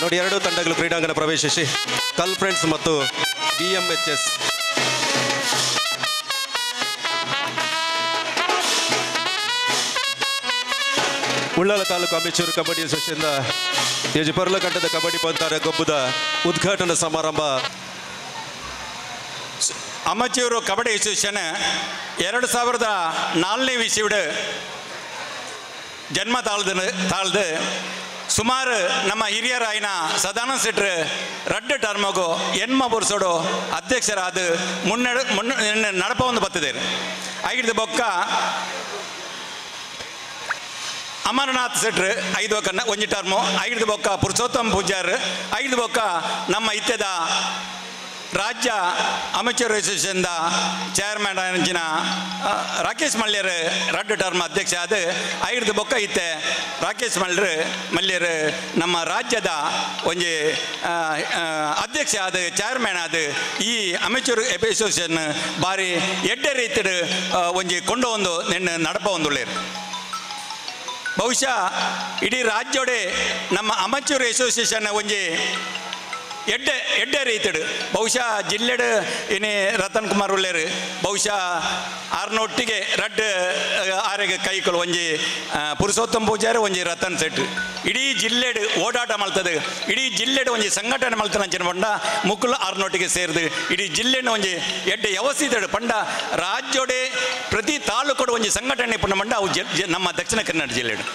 ನೋಡಿ, ಎರಡೂ ತಂಡಗಳು ಕ್ರೀಡಾಂಗಣ ಪ್ರವೇಶಿಸಿ ಕಲ್ ಫ್ರೆಂಡ್ಸ್ ಮತ್ತು BMHS Ullal taluk amateur kabaddi association ಯಜಿ ಪರ್ಲಕಂಠದ ಕಬಡ್ಡಿ ಪಂದ್ಯಾಟ ಗೊಬ್ಬುದ ಉದ್ಘಾಟನಾ ಸಮಾರಂಭ. ಅಮೆಚೂರು ಕಬಡ್ಡಿ ಅಸೋಸಿಯೇಷನ್ 2004ನೇ ಇಸವಿಡು ಜನ್ಮ ತಾಳ್ದು ಸುಮಾರು ನಮ್ಮ ಹಿರಿಯರಾಯಿನ ಸದಾನಂದ ಶೆಟ್ರು ರಡ್ಡು ಟರ್ಮಗು ಎನ್ಮ ಬುರ್ಸೋಡು ಅಧ್ಯಕ್ಷರಾದ ನಡಪ ಒಂದು ಬರ್ತದೆ. ಆಗಿದ್ದು ಬೊಕ್ಕ ಅಮರನಾಥ್ ಶೆಟ್ರು 5 ಒಕ್ಕ ಒಂಜಿ ಟರ್ಮು, ಆಗಿದ್ದು ಬೊಕ್ಕ ಪುರುಷೋತ್ತಮ್ ಪೂಜಾರ್, ಆಗಿದ್ದು ಬೊಕ್ಕ ನಮ್ಮ ಇತ್ಯದ ರಾಜ್ಯ ಅಮೆಚೂರ್ ಅಸೋಸಿಯೇಷನ್ ಚೇರ್ಮನ್ ಅಂಚಿನ ರಾಕೇಶ್ ಮಲ್ಯರ್ ರಡ್ಡು ಟರ್ಮ್ ಅಧ್ಯಕ್ಷ ಆದ. ಐದು ಬೊಕ್ಕ ಇತ್ತೆ ರಾಕೇಶ್ ಮಲ್ಯರ್ ನಮ್ಮ ರಾಜ್ಯದ ಒಂಜಿ ಅಧ್ಯಕ್ಷ ಆದ ಚೇರ್ಮನ್ ಆದ. ಈ ಅಮೆಚೂರ್ ಅಸೋಸಿಯೇಷನ್ ಬಾರಿ ಎಡ್ಡೆ ರೀತಿಯ ಒಂಜಿ ಕೊಂಡೊಂದು ನಿನ್ನ ನಡಪ ಒಂದುಳ್ಳೇರು. ಬಹುಶಃ ಇಡೀ ರಾಜ್ಯೋಡೆ ನಮ್ಮ ಅಮೆಚೂರ್ ಅಸೋಸಿಯೇಷನ್ ಒಂಜಿ ಎಡ್ಡೆ ರೀತಿಡು ಬಹುಶಃ ಜಿಲ್ಲೆಡು ಇನಿ ರತನ್ ಕುಮಾರ್ ಉಳ್ಳೇರು ಬಹುಶಃ ಆರ್ನೊಟ್ಟಿಗೆ ರಡ್ಡು ಆರೆಗೆ ಕೈಕೊಳು ಒಂಜಿ ಪುರುಷೋತ್ತಮ್ ಪೂಜಾರಿ ಒಂಜಿ ರತನ್ ಶೆಟ್ಟಿ ಇಡೀ ಜಿಲ್ಲೆಡು ಓಡಾಟ ಮಲ್ತದು. ಇಡೀ ಜಿಲ್ಲೆಡು ಒಂಜಿ ಸಂಘಟನೆ ಮಲ್ತನ ಅಂಚಿನ ಪಂಡ ಮುಕ್ಕುಲು ಆರ್ನೊಟ್ಟಿಗೆ ಸೇರಿದು ಇಡೀ ಜಿಲ್ಲೆನ ಒಂಜಿ ಎಡ್ಡೆ ವ್ಯವಸ್ಥಿತಡು ಪಂಡ ರಾಜ್ಯೋಡೆ ಪ್ರತಿ ತಾಲೂಕೋಡು ಒಂಜಿ ಸಂಘಟನೆ ಪಂಡ ಮಂಡ ಅವು ನಮ್ಮ ದಕ್ಷಿಣ ಕನ್ನಡ ಜಿಲ್ಲೆಡು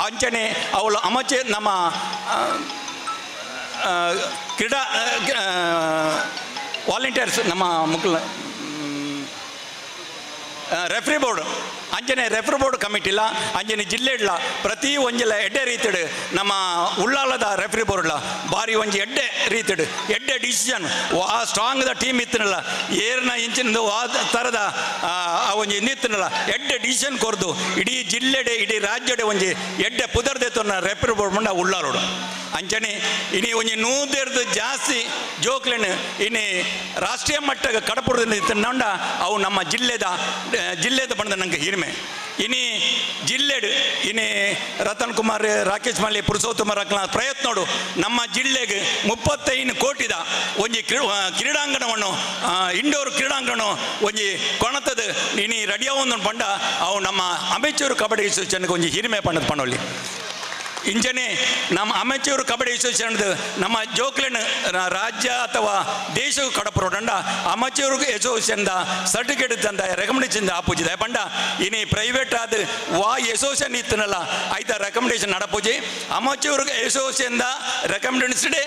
ಅಂಚನೆ ಅವಳು ನಮ್ಮ ಕ್ರೀಡಾ ವಾಲಂಟಿಯರ್ಸ್ ನಮ್ಮ ಮುಕ್ಕಳ ರೆಫ್ರಿ ಬೋರ್ಡ್ ಅಂಜನೆ ರೆಫರ್ ಬೋರ್ಡ್ ಕಮಿಟಿ ಇಲ್ಲ ಅಂಜನೆ ಜಿಲ್ಲೆ ಇಲ್ಲ ಪ್ರತಿ ಒಂಜಿಲ ಎಡ್ಡೆ ರೀತಿಡ್ ನಮ್ಮ ಉಳ್ಳಾಲದ ರೆಫ್ರಿ ಬೋರ್ಡ್ಲ ಬಾರಿ ಒಂಜಿ ಎಡ್ಡೆ ರೀತಿಡ್ ಎಡ್ಡೆ ಡಿಸಿಷನ್ ಆ ಸ್ಟ್ರಾಂಗ್ ದ ಟೀಮ್ ಇತ್ತನಲ್ಲ ಏರ್ನ ಇಂಚಿನ ಆ ಥರದ ಆ ಒಂಜಿ ನಿತ್ತನಲ್ಲ ಎಡ್ಡೆ ಡಿಸಿಷನ್ ಕೊರ್ದು ಇಡೀ ಜಿಲ್ಲೆಡೆ ಇಡೀ ರಾಜ್ಯಡೆ ಒಂಜಿ ಎಡ್ಡೆ ಪುದರ್ದೆತ್ತನ್ನ ರೆಫ್ರಿ ಬೋರ್ಡ್ ಮಂಡ ಉಳ್ಳಾಲೋಡು ಅಂಚನೆ ಇನಿ ಒಂಜಿ 100 ಜಾಸ್ತಿ ಜೋಕ್ಲೆನ್ ಇನಿ ರಾಷ್ಟ್ರೀಯ ಮಟ್ಟಕ್ಕೆ ಕಡಪುರದ ನೋಂಡ ಅವು ನಮ್ಮ ಜಿಲ್ಲೆದ ಬಂದ ನಂಗೆ ಹಿರಿಮೆ ಇನಿ ಜಿಲ್ಲೆಡ್ ಇನಿ ರತನ್ ಕುಮಾರ್ ರಾಕೇಶ್ ಮಲ್ಲಿ ಪುರುಷೋತ್ತಮ ರಕ್ಲ ಪ್ರಯತ್ನೋಡು ನಮ್ಮ ಜಿಲ್ಲೆಗೆ 35 ಕೋಟಿದ ಒಂಜಿ ಕ್ರೀಡಾಂಗಣವನ್ನು ಇಂಡೋರ್ ಕ್ರೀಡಾಂಗಣ ಒಂಜಿ ಕೊಣತದ ಇನಿ ರೆಡಿಯಾವೊಂದು ಪಂಡ ಅವು ನಮ್ಮ ಅಮೆಚೂರು ಕಬಡ್ಡಿ ಅಸೋಸಿಯೇಷನ್ಗೆ ಒಂಜಿ ಹಿರಿಮೆ ಪಂಡದ ಪಣೊಳ್ಳಿ ಇಂಚನೆ ನಮ್ಮ ಅಮೆಚೂರು ಕಬಡ್ಡಿ ಅಸೋಸಿಯೇಷನ್ದು ನಮ್ಮ ಜೋಕ್ಲೆನ್ ರಾಜ್ಯ ಅಥವಾ ದೇಶಕ್ಕೆ ಕಡಪರೋಡಂಡ ಅಮೆಚೂರು ಅಸೋಸಿಯೇಷನ್ದ ಸರ್ಟಿಫಿಕೇಟ್ ತಂದ ರೆಕಮೆಂಡೇಷನ್ ಆಪೂಜಿದೆ ಪಂಡ ಇನಿ ಪ್ರೈವೇಟ್ ಆದ ವಾ ಅಸೋಸಿಯೇಷನ್ ಇತ್ತನಲ್ಲ ಆಯ್ತ ರೆಕಮೆಂಡೇಷನ್ ನಡಪೂಜಿ ಅಮೆಚೂರು ಅಸೋಸಿಯೇಷನ್ದ ರೆಕಮೆಂಡೇಷನ್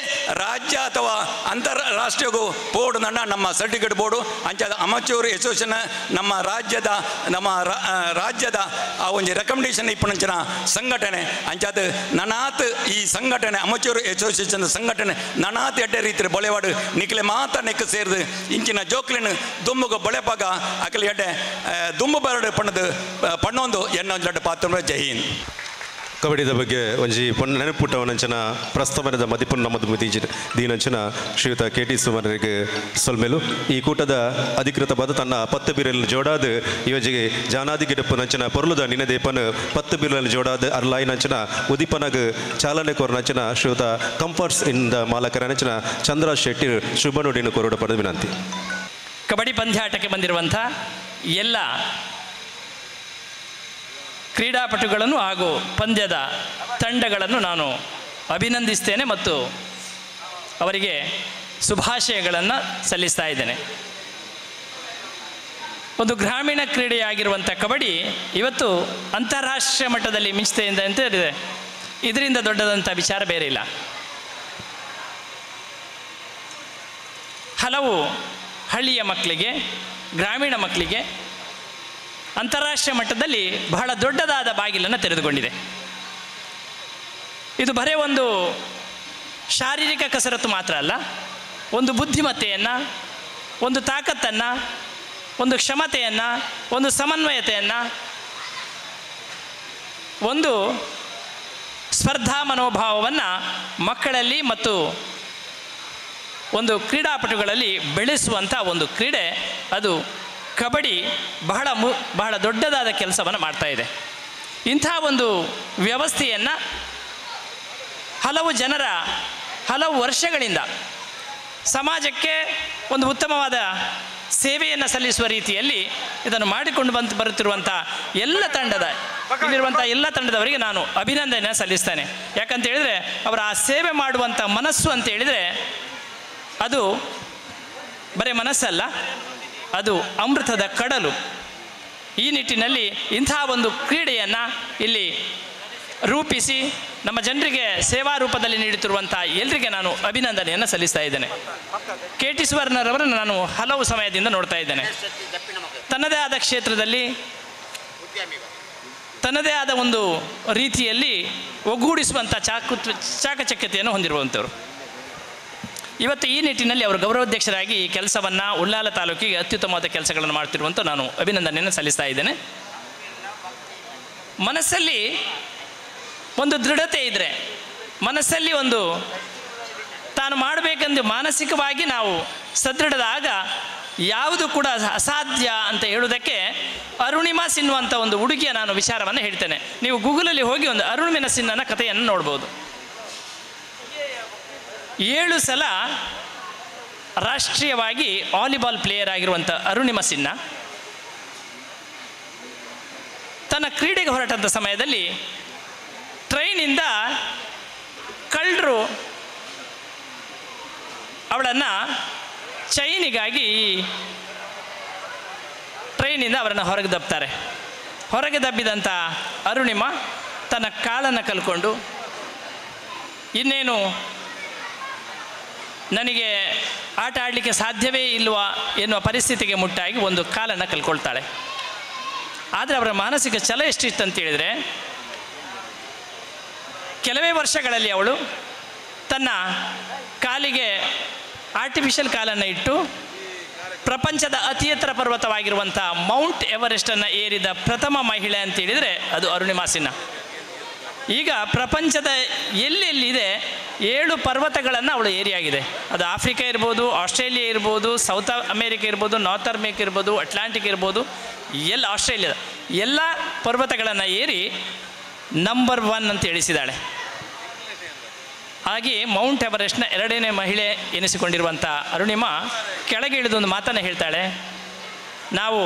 ರಾಜ್ಯ ಅಥವಾ ಅಂತಾರಾಷ್ಟ್ರೀಯಗೂ ಬೋರ್ಡ್ ನಂಡ ನಮ್ಮ ಸರ್ಟಿಫಿಕೇಟ್ ಬೋರ್ಡು ಅಂಚ ಅಮೆಚೂರು ಅಸೋಸಿಯೇಷನ್ ನಮ್ಮ ರಾಜ್ಯದ ಆ ಒಂದು ರೆಕಮೆಂಡೇಷನ್ ಇಪ್ಪಣಂಚಿನ ಸಂಘಟನೆ ಅಂಚಾದ ನನಾತ್ ಈ ಸಂಘಟನೆ ಅಮೆಚೂರ್ ಅಸೋಸಿಯೇಷನ್ ಸಂಘಟನೆ ನನಾತ್ ಎಡ್ಡೆ ರೀತಿ ಬೊಳೆವಾಡು ನಿಕ್ಲೆ ಮಾತ ನೆಕ್ ಸೇರಿದು ಇಂಚಿನ ಜೋಕ್ಲಿನ ದುಮ್ಮಗ ಬೊಳೆಪಾಗ ಅಕಲಿ ಎಡ್ಡೆ ದುಂಬು ಬರಡು ಪಣ್ಣೊಂದು ಎನ್ನೊಂದು ಪಾತ್ರ ಜೈ ಹಿಂದ್. ಕಬಡ್ಡಿದ ಬಗ್ಗೆ ಒಂಜಿ ನೆನಪುಟ್ಟವನಂಚನ ಪ್ರಸ್ತಾವನದ ಮದಿಪುನ ನಮ್ಮದು ದೀನಂಚನ ಶ್ರೀಯುತ KT ಸುಮನರಿಗೆ ಸೊಲ್ಮೆಲು ಈ ಕೂಟದ ಅಧಿಕೃತ ಪದ ತನ್ನ 10 ಬೀರಲ್ ಜೋಡಾದ ಇವಜಿಗೆ ಜಾನಾದಿ ಗಿಡಪ್ಪು ನಂಚನ ಪೊರ್ಲುದ ನಿನದೇಪನ 10 ಬೀರಲ್ ಜೋಡಾದ ಅರ್ಲಾಯಿ ನಂಚನ ಉದಿಪನಗ ಚಾಲನೆ ಕೋರ್ನಂಚನ ಶ್ರೀಯುತ ಕಂಫರ್ಟ್ಸ್ ಇಂದ ಮಾಲಕರ ನಂಚನ ಚಂದ್ರರಾಜ್ ಶೆಟ್ಟಿ ಶುಭನುಡಿನ ಕೋರೋಡ ಪಡೆದ ವಿನಂತಿ. ಕಬಡ್ಡಿ ಪಂದ್ಯಾಟಕ್ಕೆ ಬಂದಿರುವಂಥ ಎಲ್ಲ ಕ್ರೀಡಾಪಟುಗಳನ್ನು ಹಾಗೂ ಪಂದ್ಯದ ತಂಡಗಳನ್ನು ನಾನು ಅಭಿನಂದಿಸ್ತೇನೆ ಮತ್ತು ಅವರಿಗೆ ಶುಭಾಶಯಗಳನ್ನು ಸಲ್ಲಿಸ್ತಾ ಇದ್ದೇನೆ. ಒಂದು ಗ್ರಾಮೀಣ ಕ್ರೀಡೆಯಾಗಿರುವಂಥ ಕಬಡ್ಡಿ ಇವತ್ತು ಅಂತಾರಾಷ್ಟ್ರೀಯ ಮಟ್ಟದಲ್ಲಿ ಮಿಂಚಿದೆ ಅಂತ ಹೇಳಿದೆ. ಇದರಿಂದ ದೊಡ್ಡದಂಥ ವಿಚಾರ ಬೇರೆ ಇಲ್ಲ. ಹಲವು ಹಳ್ಳಿಯ ಮಕ್ಕಳಿಗೆ, ಗ್ರಾಮೀಣ ಮಕ್ಕಳಿಗೆ ಅಂತಾರಾಷ್ಟ್ರೀಯ ಮಟ್ಟದಲ್ಲಿ ಬಹಳ ದೊಡ್ಡದಾದ ಬಾಗಿಲನ್ನು ತೆರೆದುಕೊಂಡಿದೆ. ಇದು ಬರೀ ಒಂದು ಶಾರೀರಿಕ ಕಸರತ್ತು ಮಾತ್ರ ಅಲ್ಲ, ಒಂದು ಬುದ್ಧಿಮತ್ತೆಯನ್ನು, ಒಂದು ತಾಕತ್ತನ್ನು, ಒಂದು ಕ್ಷಮತೆಯನ್ನು, ಒಂದು ಸಮನ್ವಯತೆಯನ್ನು, ಒಂದು ಸ್ಪರ್ಧಾ ಮನೋಭಾವವನ್ನು ಮಕ್ಕಳಲ್ಲಿ ಮತ್ತು ಒಂದು ಕ್ರೀಡಾಪಟುಗಳಲ್ಲಿ ಬೆಳೆಸುವಂಥ ಒಂದು ಕ್ರೀಡೆ ಅದು ಕಬಡ್ಡಿ ಬಹಳ ದೊಡ್ಡದಾದ ಕೆಲಸವನ್ನು ಮಾಡ್ತಾ ಇದೆ. ಇಂಥ ಒಂದು ವ್ಯವಸ್ಥೆಯನ್ನು ಹಲವು ವರ್ಷಗಳಿಂದ ಸಮಾಜಕ್ಕೆ ಒಂದು ಉತ್ತಮವಾದ ಸೇವೆಯನ್ನು ಸಲ್ಲಿಸುವ ರೀತಿಯಲ್ಲಿ ಇದನ್ನು ಮಾಡಿಕೊಂಡು ಬರುತ್ತಿರುವಂಥ ಇಲ್ಲಿರುವಂಥ ಎಲ್ಲ ತಂಡದವರಿಗೆ ನಾನು ಅಭಿನಂದನೆ ಸಲ್ಲಿಸ್ತೇನೆ. ಯಾಕಂತ ಹೇಳಿದರೆ ಅವರ ಆ ಸೇವೆ ಮಾಡುವಂಥ ಮನಸ್ಸು ಅಂತ ಹೇಳಿದರೆ ಅದು ಬರೀ ಮನಸ್ಸಲ್ಲ, ಅದು ಅಮೃತದ ಕಡಲು. ಈ ನಿಟ್ಟಿನಲ್ಲಿ ಇಂಥ ಒಂದು ಕ್ರೀಡೆಯನ್ನು ಇಲ್ಲಿ ರೂಪಿಸಿ ನಮ್ಮ ಜನರಿಗೆ ಸೇವಾ ರೂಪದಲ್ಲಿ ನೀಡುತ್ತಿರುವಂಥ ಎಲ್ಲರಿಗೆ ನಾನು ಅಭಿನಂದನೆಯನ್ನು ಸಲ್ಲಿಸ್ತಾ ಇದ್ದೇನೆ. KT ಸುವರ್ಣರವರನ್ನು ನಾನು ಹಲವು ಸಮಯದಿಂದ ನೋಡ್ತಾ ಇದ್ದೇನೆ. ತನ್ನದೇ ಆದ ಕ್ಷೇತ್ರದಲ್ಲಿ ತನ್ನದೇ ಆದ ಒಂದು ರೀತಿಯಲ್ಲಿ ಒಗ್ಗೂಡಿಸುವಂಥ ಚಾಕಚಕ್ಯತೆಯನ್ನು ಹೊಂದಿರುವಂಥವ್ರು. ಇವತ್ತು ಈ ನಿಟ್ಟಿನಲ್ಲಿ ಅವರು ಗೌರವಾಧ್ಯಕ್ಷರಾಗಿ ಈ ಕೆಲಸವನ್ನು ಉಳ್ಳಾಲ ತಾಲೂಕಿಗೆ ಅತ್ಯುತ್ತಮವಾದ ಕೆಲಸಗಳನ್ನು ಮಾಡ್ತಿರುವಂಥ ನಾನು ಅಭಿನಂದನೆಯನ್ನು ಸಲ್ಲಿಸ್ತಾ ಇದ್ದೇನೆ. ಮನಸ್ಸಲ್ಲಿ ಒಂದು ದೃಢತೆ ಇದ್ದರೆ, ಮನಸ್ಸಲ್ಲಿ ಒಂದು ತಾನು ಮಾಡಬೇಕೆಂದು ಮಾನಸಿಕವಾಗಿ ನಾವು ಸದೃಢದಾಗ ಯಾವುದು ಕೂಡ ಅಸಾಧ್ಯ ಅಂತ ಹೇಳುವುದಕ್ಕೆ ಅರುಣಿಮಾ ಸಿನ್ನುವಂಥ ಒಂದು ಹುಡುಗಿಯ ನಾನು ವಿಚಾರವನ್ನು ಹೇಳ್ತೇನೆ. ನೀವು ಗೂಗಲಲ್ಲಿ ಹೋಗಿ ಒಂದು ಅರುಣಿಮಾ ಸಿನ್ನನ ಕಥೆಯನ್ನು ನೋಡ್ಬೋದು. 7 ಸಲ ರಾಷ್ಟ್ರೀಯವಾಗಿ ವಾಲಿಬಾಲ್ ಪ್ಲೇಯರ್ ಆಗಿರುವಂಥ ಅರುಣಿಮಾ ಸಿನ್ನ ತನ್ನ ಕ್ರೀಡೆಗೆ ಹೊರಟಂಥ ಸಮಯದಲ್ಲಿ ಟ್ರೈನಿಂದ ಕಳ್ಳರು ಅವಳನ್ನು ಚೈನಿಗಾಗಿ ಟ್ರೈನಿಂದ ಅವರನ್ನು ಹೊರಗೆ ದಬ್ತಾರೆ. ಹೊರಗೆ ದಬ್ಬಿದಂಥ ಅರುಣಿಮಾ ತನ್ನ ಕಾಲನ್ನು ಕಲ್ಕೊಂಡು ಇನ್ನೇನು ನನಗೆ ಆಟ ಆಡಲಿಕ್ಕೆ ಸಾಧ್ಯವೇ ಇಲ್ವಾ ಎನ್ನುವ ಪರಿಸ್ಥಿತಿಗೆ ಮುಟ್ಟಾಗಿ ಒಂದು ಕಾಲನ್ನು ಕಲ್ಕೊಳ್ತಾಳೆ. ಆದರೆ ಅವರ ಮಾನಸಿಕ ಛಲ ಎಷ್ಟಿತ್ತು ಅಂತೇಳಿದರೆ, ಕೆಲವೇ ವರ್ಷಗಳಲ್ಲಿ ಅವಳು ತನ್ನ ಕಾಲಿಗೆ ಆರ್ಟಿಫಿಷಿಯಲ್ ಕಾಲನ್ನು ಇಟ್ಟು ಪ್ರಪಂಚದ ಅತಿ ಎತ್ತರ ಪರ್ವತವಾಗಿರುವಂಥ ಮೌಂಟ್ ಎವರೆಸ್ಟನ್ನು ಏರಿದ ಪ್ರಥಮ ಮಹಿಳೆ ಅಂತೇಳಿದರೆ ಅದು ಅರುಣಿಮಾ ಸಿನ್ಹಾ. ಈಗ ಪ್ರಪಂಚದ ಎಲ್ಲೆಲ್ಲಿದೆ 7 ಪರ್ವತಗಳನ್ನು ಅವಳು ಏರಿಯಾಗಿದೆ. ಅದು ಆಫ್ರಿಕಾ ಇರ್ಬೋದು, ಆಸ್ಟ್ರೇಲಿಯಾ ಇರ್ಬೋದು, ಸೌತ್ ಅಮೇರಿಕಾ ಇರ್ಬೋದು, ನಾರ್ತ್ ಅಮೇರಿಕಾ ಇರ್ಬೋದು, ಅಟ್ಲಾಂಟಿಕ್ ಇರ್ಬೋದು, ಆಸ್ಟ್ರೇಲಿಯಾ ಎಲ್ಲ ಪರ್ವತಗಳನ್ನು ಏರಿ ನಂಬರ್ 1 ಅಂತ ಎಣಿಸಿದ್ದಾಳೆ. ಹಾಗೆ ಮೌಂಟ್ ಎವರೆಸ್ಟ್ನ 2ನೇ ಮಹಿಳೆ ಎನಿಸಿಕೊಂಡಿರುವಂಥ ಅರುಣಿಮಾ ಕೆಳಗೆ ಇಳಿದೊಂದು ಮಾತನ್ನು ಹೇಳ್ತಾಳೆ, ನಾವು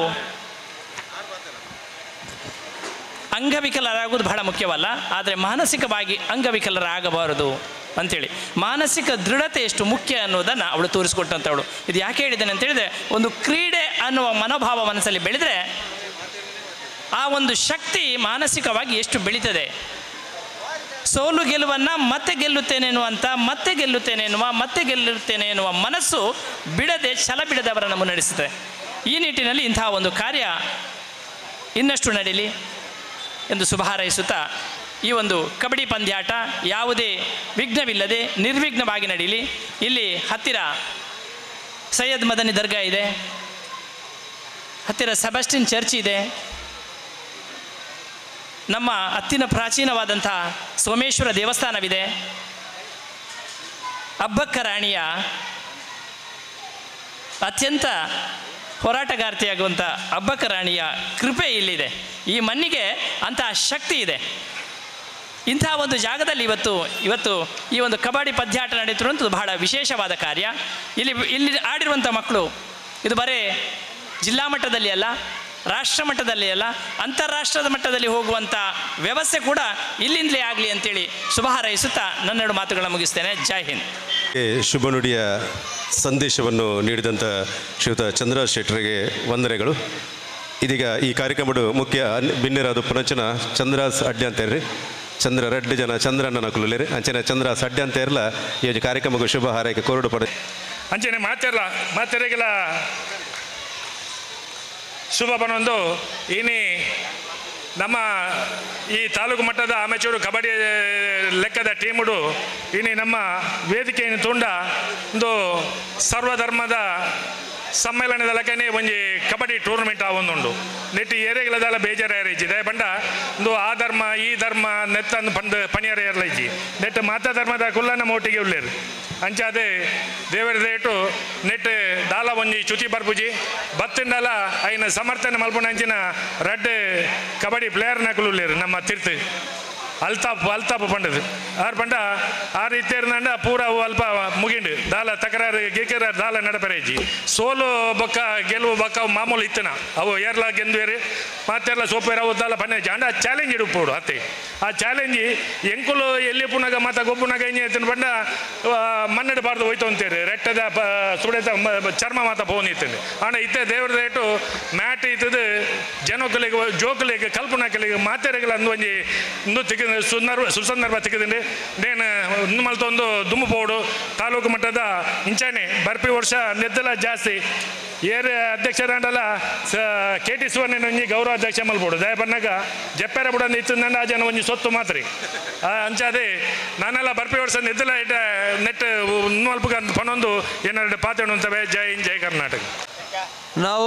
ಅಂಗವಿಕಲರಾಗುವುದು ಬಹಳ ಮುಖ್ಯವಲ್ಲ, ಆದರೆ ಮಾನಸಿಕವಾಗಿ ಅಂಗವಿಕಲರಾಗಬಾರದು ಅಂಥೇಳಿ. ಮಾನಸಿಕ ದೃಢತೆ ಎಷ್ಟು ಮುಖ್ಯ ಅನ್ನೋದನ್ನು ಅವಳು ತೋರಿಸ್ಕೊಟ್ಟಂಥವಳು. ಇದು ಯಾಕೆ ಹೇಳಿದ್ದೇನೆ ಅಂತೇಳಿದರೆ, ಒಂದು ಕ್ರೀಡೆ ಅನ್ನುವ ಮನೋಭಾವ ಮನಸ್ಸಲ್ಲಿ ಬೆಳೆದರೆ ಆ ಒಂದು ಶಕ್ತಿ ಮಾನಸಿಕವಾಗಿ ಎಷ್ಟು ಬೆಳೀತದೆ. ಸೋಲು ಗೆಲುವನ್ನು ಮತ್ತೆ ಗೆಲ್ಲುತ್ತೇನೆ ಎನ್ನುವ ಮನಸ್ಸು ಬಿಡದೆ, ಛಲ ಬಿಡದೆ ಅವರನ್ನು ಮುನ್ನಡೆಸುತ್ತದೆ. ಈ ನಿಟ್ಟಿನಲ್ಲಿ ಇಂತಹ ಒಂದು ಕಾರ್ಯ ಇನ್ನಷ್ಟು ನಡೀಲಿ ಎಂದು ಶುಭ ಹಾರೈಸುತ್ತಾ, ಈ ಒಂದು ಕಬಡ್ಡಿ ಪಂದ್ಯಾಟ ಯಾವುದೇ ವಿಘ್ನವಿಲ್ಲದೆ ನಿರ್ವಿಘ್ನವಾಗಿ ನಡೀಲಿ. ಇಲ್ಲಿ ಹತ್ತಿರ ಸೈಯದ್ ಮದನಿ ದರ್ಗಾ ಇದೆ, ಹತ್ತಿರ ಸೆಬಾಸ್ಟಿನ್ ಚರ್ಚ್ ಇದೆ, ನಮ್ಮ ಅತ್ತಿನ ಪ್ರಾಚೀನವಾದಂಥ ಸೋಮೇಶ್ವರ ದೇವಸ್ಥಾನವಿದೆ, ಅಬ್ಬಕ್ಕ ರಾಣಿಯ ಅತ್ಯಂತ ಹೋರಾಟಗಾರ್ತಿಯಾಗುವಂಥ ಅಬ್ಬಕ್ಕ ರಾಣಿಯ ಕೃಪೆ ಇಲ್ಲಿದೆ. ಈ ಮಣ್ಣಿಗೆ ಅಂತಹ ಶಕ್ತಿ ಇದೆ. ಇಂತಹ ಒಂದು ಜಾಗದಲ್ಲಿ ಇವತ್ತು ಈ ಒಂದು ಕಬಡ್ಡಿ ಪಂದ್ಯಾಟ ನಡೀತಿರುವಂಥದ್ದು ಬಹಳ ವಿಶೇಷವಾದ ಕಾರ್ಯ. ಇಲ್ಲಿ ಆಡಿರುವಂಥ ಮಕ್ಕಳು ಇದು ಬರೀ ಜಿಲ್ಲಾ ಮಟ್ಟದಲ್ಲಿ ಅಲ್ಲ, ರಾಷ್ಟ್ರ ಮಟ್ಟದಲ್ಲಿ ಅಲ್ಲ, ಅಂತಾರಾಷ್ಟ್ರದ ಮಟ್ಟದಲ್ಲಿ ಹೋಗುವಂಥ ವ್ಯವಸ್ಥೆ ಕೂಡ ಇಲ್ಲಿಂದಲೇ ಆಗಲಿ ಅಂತೇಳಿ ಶುಭ ಹಾರೈಸುತ್ತಾ ನನ್ನೆರಡು ಮಾತುಗಳನ್ನು ಮುಗಿಸ್ತೇನೆ. ಜೈ ಹಿಂದ್. ಶುಭ ನುಡಿಯ ಸಂದೇಶವನ್ನು ನೀಡಿದಂಥ ಶ್ರೀಯುತ ಚಂದ್ರರಾಜ್ ಶೆಟ್ಟರಿಗೆ ವಂದನೆಗಳು. ಇದೀಗ ಈ ಕಾರ್ಯಕ್ರಮದ ಮುಖ್ಯ ಬಿನ್ನೆರಾದು ಪುನಂಚನ ಚಂದ್ರರಾಜ್ ಅಡ್ಡೆ ಅಂತ ಹೇಳ್ರಿ, ಚಂದ್ರ ರೆಡ್ಡು ಜನ ಚಂದ್ರನ ನಕಲುಲೇರಿ ಅಂಚನೆ ಚಂದ್ರರಾಜ್ ಅಡ್ಡೆ ಅಂತ ಇರಲ್ಲ. ಈ ಕಾರ್ಯಕ್ರಮಕ್ಕೆ ಶುಭ ಹಾರೈಕೆ ಕೋರಡು ಪಡೆ ಅಂಚನೆ ಮಾತೆರೆಗೆಲ್ಲ ಶುಭ ಬನ್ನೊಂದು ಇನಿ ನಮ್ಮ ಈ ತಾಲೂಕು ಮಟ್ಟದ ಅಮೆಚೂರು ಕಬಡ್ಡಿ ಲೆಕ್ಕದ ಟೀಮುಡು ಇನಿ ನಮ್ಮ ವೇದಿಕೆಯನ್ನು ತುಂಡ ಒಂದು ಸರ್ವಧರ್ಮದ ಸಮ್ಮೇಳನದ ಲೆಕ್ಕನೇ ಒಂಜಿ ಕಬಡ್ಡಿ ಟೂರ್ನಮೆಂಟ್ ಆವೊಂದುಂಡು. ನೆಟ್ಟಿ ಏರೆಗಳದೆಲ್ಲ ಬೇಜಾರಿಜ್ಜಿದೆ ಬಂಡ ಒಂದು ಆ ಧರ್ಮ ಈ ಧರ್ಮ ನೆತ್ತಂದು ಪಂಡ್ ಪಣಿಯರ ಇರ್ಲೈಜಿ ನೆಟ್ ಮಾತ ಧರ್ಮದ ಕುಲ್ಲ ನಮ್ಮ ಒಟ್ಟಿಗೆ ಉಳ್ಳೇರು ಅಂಚಾದೆ ದೇವರ ರೇಟು ನೆಟ್ ದಾಲ ಒಂಜಿ ಚುತಿ ಬರ್ಪುಜಿ ಬತ್ತಿಂಡಲ ಐನ ಸಮರ್ಥನೆ ಮಲ್ಪುನಂಚಿನ ರೆಡ್ ಕಬಡ್ಡಿ ಪ್ಲೇಯರ್ನ ಕುಲ್ಲುಳ್ಳೇರು ನಮ್ಮ ತೀರ್ಥ ಅಲ್ತಾಪ್ ಪಂಡದು ಆರು ಪಂಡ ಆ ರೀತಿ ಇರಂಡ ಪೂರ ಅಲ್ಪ ಮುಗಿಂಡು ದಾಲ ತಕರಾರು ಗೇಕರ ದಾಲ ನಡಪರೇಜಿ ಸೋಲು ಬೊಕ್ಕ ಗೆಲುವು ಬೊಕ್ಕ ಮಾಮೂಲು ಇತ್ತನ ಅವು ಏರ್ಲ ಗೆಂದುವೇರು ಮತ್ತೆಲ್ಲ ಸೋಪೇರು ಅವು ದಾಲ ಪನ್ನೇಜಿ ಅಂಡ ಚಾಲೆಂಜ್ ಇಡುಪೋಡು ಅತ್ತೆ ಆ ಚಾಲೆಂಜಿ ಎಂಕುಲು ಎಲ್ಲಿ ಪುನಗ ಮತ್ತು ಗೊಬ್ಬುನಾಗ ಇಂಜಿ ಎತ್ತಿನ ಬಂಡ ಮನ್ನಡು ಬಾರ್ದು ಹೋಯ್ತು ಅಂತೇರಿ ರೆಟ್ಟದ ಸುಡೆತ ಚರ್ಮ ಮಾತ ಪೋನಿತ್ತಂದು ಆಂಡ ಇತ್ತೆ ದೇವ್ರ ರೇಟು ಮ್ಯಾಟ್ ಇತ್ತದು ಜನಕ್ಕಲಿಗೆ ಜೋಕಲಿಗೆ ಕಲ್ಪನಾಕಲಿಗೆ ಮಾತೆರೆಗಳ ಅಂದು ಒಂಜಿ ಇಂದು ತಿಕ್ಕ ಸುಸಂದರ್ಭ ತಿಕ್ಕದಿಂಡು ನೇನು ಇಂದು ಮಲ್ತೊಂದು ದುಮ್ಮು ಪೋಡು ತಾಲೂಕು ಮಟ್ಟದ ಇಂಚಾನೆ ಬರ್ಪಿ ವರ್ಷ ನೆದ್ದಲ ಜಾಸ್ತಿ ಏರ್ ಅಧ್ಯಕ್ಷರಂಡಲ್ಲ KT ಸುವರ್ಣ ಒಂಜಿ ಗೌರವ ಅಧ್ಯಕ್ಷ ಮಲ್ಪೋಡು ದಯ ಬನ್ನಾಗ ಜಪ್ಪೆರ ಬುಡಂದು ಇತ್ತಂದಂಡ ಆ ಜನ ಒಂಜಿ ಸೊತ್ತು ಮಾತ್ರಿ ಅಂಚಾದೆ ನಾನೆಲ್ಲ ಬರ್ಪಿ ವರ್ಷ ನೆದ್ದಲ ಇಟ್ಟ ನೆಟ್ ಮಲ್ಪಗ ಪಣೊಂದು ಏನಾರು ಪಾತ್ರೆ ಅಂತವೆ. ಜೈ ಹಿಂದ್, ಜೈ ಕರ್ನಾಟಕ. ನಾವು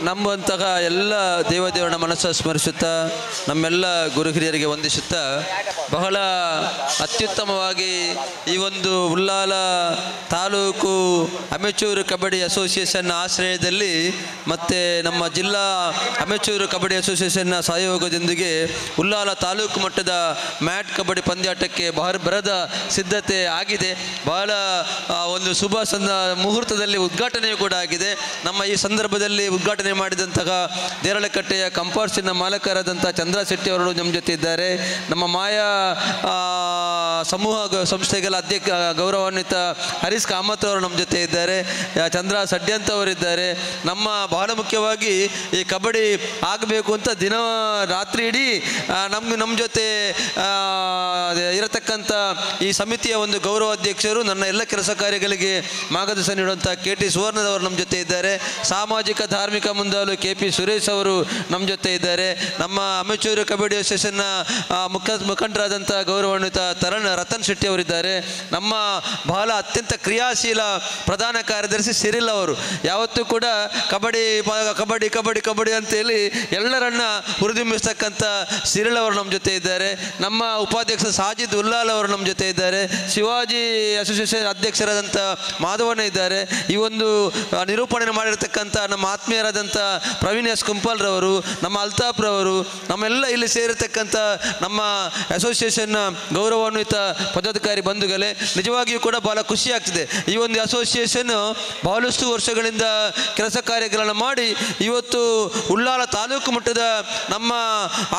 ನಂಬುವಂತಹ ಎಲ್ಲ ದೇವದೇವರ ಮನಸ್ಸು ಸ್ಮರಿಸುತ್ತಾ ನಮ್ಮೆಲ್ಲ ಗುರು ಹಿರಿಯರಿಗೆ ವಂದಿಸುತ್ತಾ ಬಹಳ ಅತ್ಯುತ್ತಮವಾಗಿ ಈ ಒಂದು ಉಲ್ಲಾಲ ತಾಲೂಕು ಅಮೆಚೂರು ಕಬಡ್ಡಿ ಅಸೋಸಿಯೇಷನ್ ಆಶ್ರಯದಲ್ಲಿ ಮತ್ತು ನಮ್ಮ ಜಿಲ್ಲಾ ಅಮೆಚೂರು ಕಬಡ್ಡಿ ಅಸೋಸಿಯೇಷನ್ನ ಸಹಯೋಗದೊಂದಿಗೆ ಉಲ್ಲಾಲ ತಾಲೂಕು ಮಟ್ಟದ ಮ್ಯಾಟ್ ಕಬಡ್ಡಿ ಪಂದ್ಯಾಟಕ್ಕೆ ಬರದ ಸಿದ್ಧತೆ ಆಗಿದೆ. ಬಹಳ ಒಂದು ಶುಭ ಮುಹೂರ್ತದಲ್ಲಿ ಉದ್ಘಾಟನೆಯೂ ಕೂಡ ಆಗಿದೆ. ನಮ್ಮ ಈ ಸಂದರ್ಭದಲ್ಲಿ ಉದ್ಘಾಟನೆ ಮಾಡಿದಂತಹ ದೇರಳಕಟ್ಟೆಯ ಕಂಪಾರ್ಸಿನ ಮಾಲಕರಾದಂಥ ಚಂದ್ರ ಶೆಟ್ಟಿ ಅವರು ನಮ್ಮ ಜೊತೆ ಇದ್ದಾರೆ. ನಮ್ಮ ಮಾಯಾ ಸಮೂಹ ಸಂಸ್ಥೆಗಳ ಗೌರವಾನ್ವಿತ ಹರೀಶ್ ಕಾಮತ್ ಅವರು ನಮ್ಮ ಜೊತೆ ಇದ್ದಾರೆ, ಚಂದ್ರ ಸಡ್ಯಂತ್ ಅವರಿದ್ದಾರೆ. ಬಹಳ ಮುಖ್ಯವಾಗಿ ಈ ಕಬಡ್ಡಿ ಆಗಬೇಕು ಅಂತ ದಿನ ರಾತ್ರಿ ಇಡೀ ನಮ್ಮ ಜೊತೆ ಇರತಕ್ಕಂಥ ಈ ಸಮಿತಿಯ ಒಂದು ಗೌರವ ಅಧ್ಯಕ್ಷರು, ನನ್ನ ಎಲ್ಲ ಕೆಲಸ ಕಾರ್ಯಗಳಿಗೆ ಮಾರ್ಗದರ್ಶನ ನೀಡುವಂಥ KT ಸುವರ್ಣದವರು ನಮ್ಮ ಜೊತೆ ಇದ್ದಾರೆ. ಸಾಮಾಜಿಕ ಧಾರ್ಮಿಕ ಮುಂದಾಳು KP ಸುರೇಶ್ ಅವರು ನಮ್ಮ ಜೊತೆ ಇದ್ದಾರೆ. ನಮ್ಮ ಅಮೆಚೂರು ಕಬಡ್ಡಿ ಅಸೋಸಿಯೇಷನ್ನ ಮುಖಂಡರಾದಂಥ ಗೌರವಾನ್ವಿತ ರತನ್ ಶೆಟ್ಟಿ ಅವರಿದ್ದಾರೆ. ನಮ್ಮ ಬಹಳ ಅತ್ಯಂತ ಕ್ರಿಯಾಶೀಲ ಪ್ರಧಾನ ಕಾರ್ಯದರ್ಶಿ ಸಿರಿಲ್ ಅವರು, ಯಾವತ್ತೂ ಕೂಡ ಕಬಡ್ಡಿ ಕಬಡ್ಡಿ ಕಬಡ್ಡಿ ಕಬಡ್ಡಿ ಅಂತೇಳಿ ಎಲ್ಲರನ್ನ ಹುರಿದುಂಬಿಸ್ತಕ್ಕಂಥ ಸಿರಿಲ್ ಅವರು ನಮ್ಮ ಜೊತೆ ಇದ್ದಾರೆ. ನಮ್ಮ ಉಪಾಧ್ಯಕ್ಷ ಸಾಜಿದ್ ಉಲ್ಲಾಲ್ ಅವರು ನಮ್ಮ ಜೊತೆ ಇದ್ದಾರೆ. ಶಿವಾಜಿ ಅಸೋಸಿಯೇಷನ್ ಅಧ್ಯಕ್ಷರಾದಂಥ ಮಾಧವಣ್ಣ ಇದ್ದಾರೆ. ಈ ಒಂದು ನಿರೂಪಣೆ ಮಾಡಿರ್ತಕ್ಕಂಥ ನಮ್ಮ ಆತ್ಮೀಯರಾದಂಥ ಪ್ರವೀಣ್ ಎಸ್ ಕುಂಪಲ್ರವರು, ನಮ್ಮ ಅಲ್ತಾಫ್ರವರು, ನಮ್ಮೆಲ್ಲ ಇಲ್ಲಿ ಸೇರಿರ್ತಕ್ಕಂಥ ನಮ್ಮ ಅಸೋಸಿಯೇಷನ್ನ ಗೌರವಾನ್ವಿತ ಪದಾಧಿಕಾರಿ ಬಂಧುಗಳೇ, ನಿಜವಾಗಿಯೂ ಕೂಡ ಬಹಳ ಖುಷಿ ಆಗ್ತಿದೆ. ಈ ಒಂದು ಅಸೋಸಿಯೇಷನ್ ಬಹಳಷ್ಟು ವರ್ಷಗಳಿಂದ ಕೆಲಸ ಕಾರ್ಯಗಳನ್ನು ಮಾಡಿ ಇವತ್ತು ಉಳ್ಳಾಲ ತಾಲೂಕು ಮಟ್ಟದ ನಮ್ಮ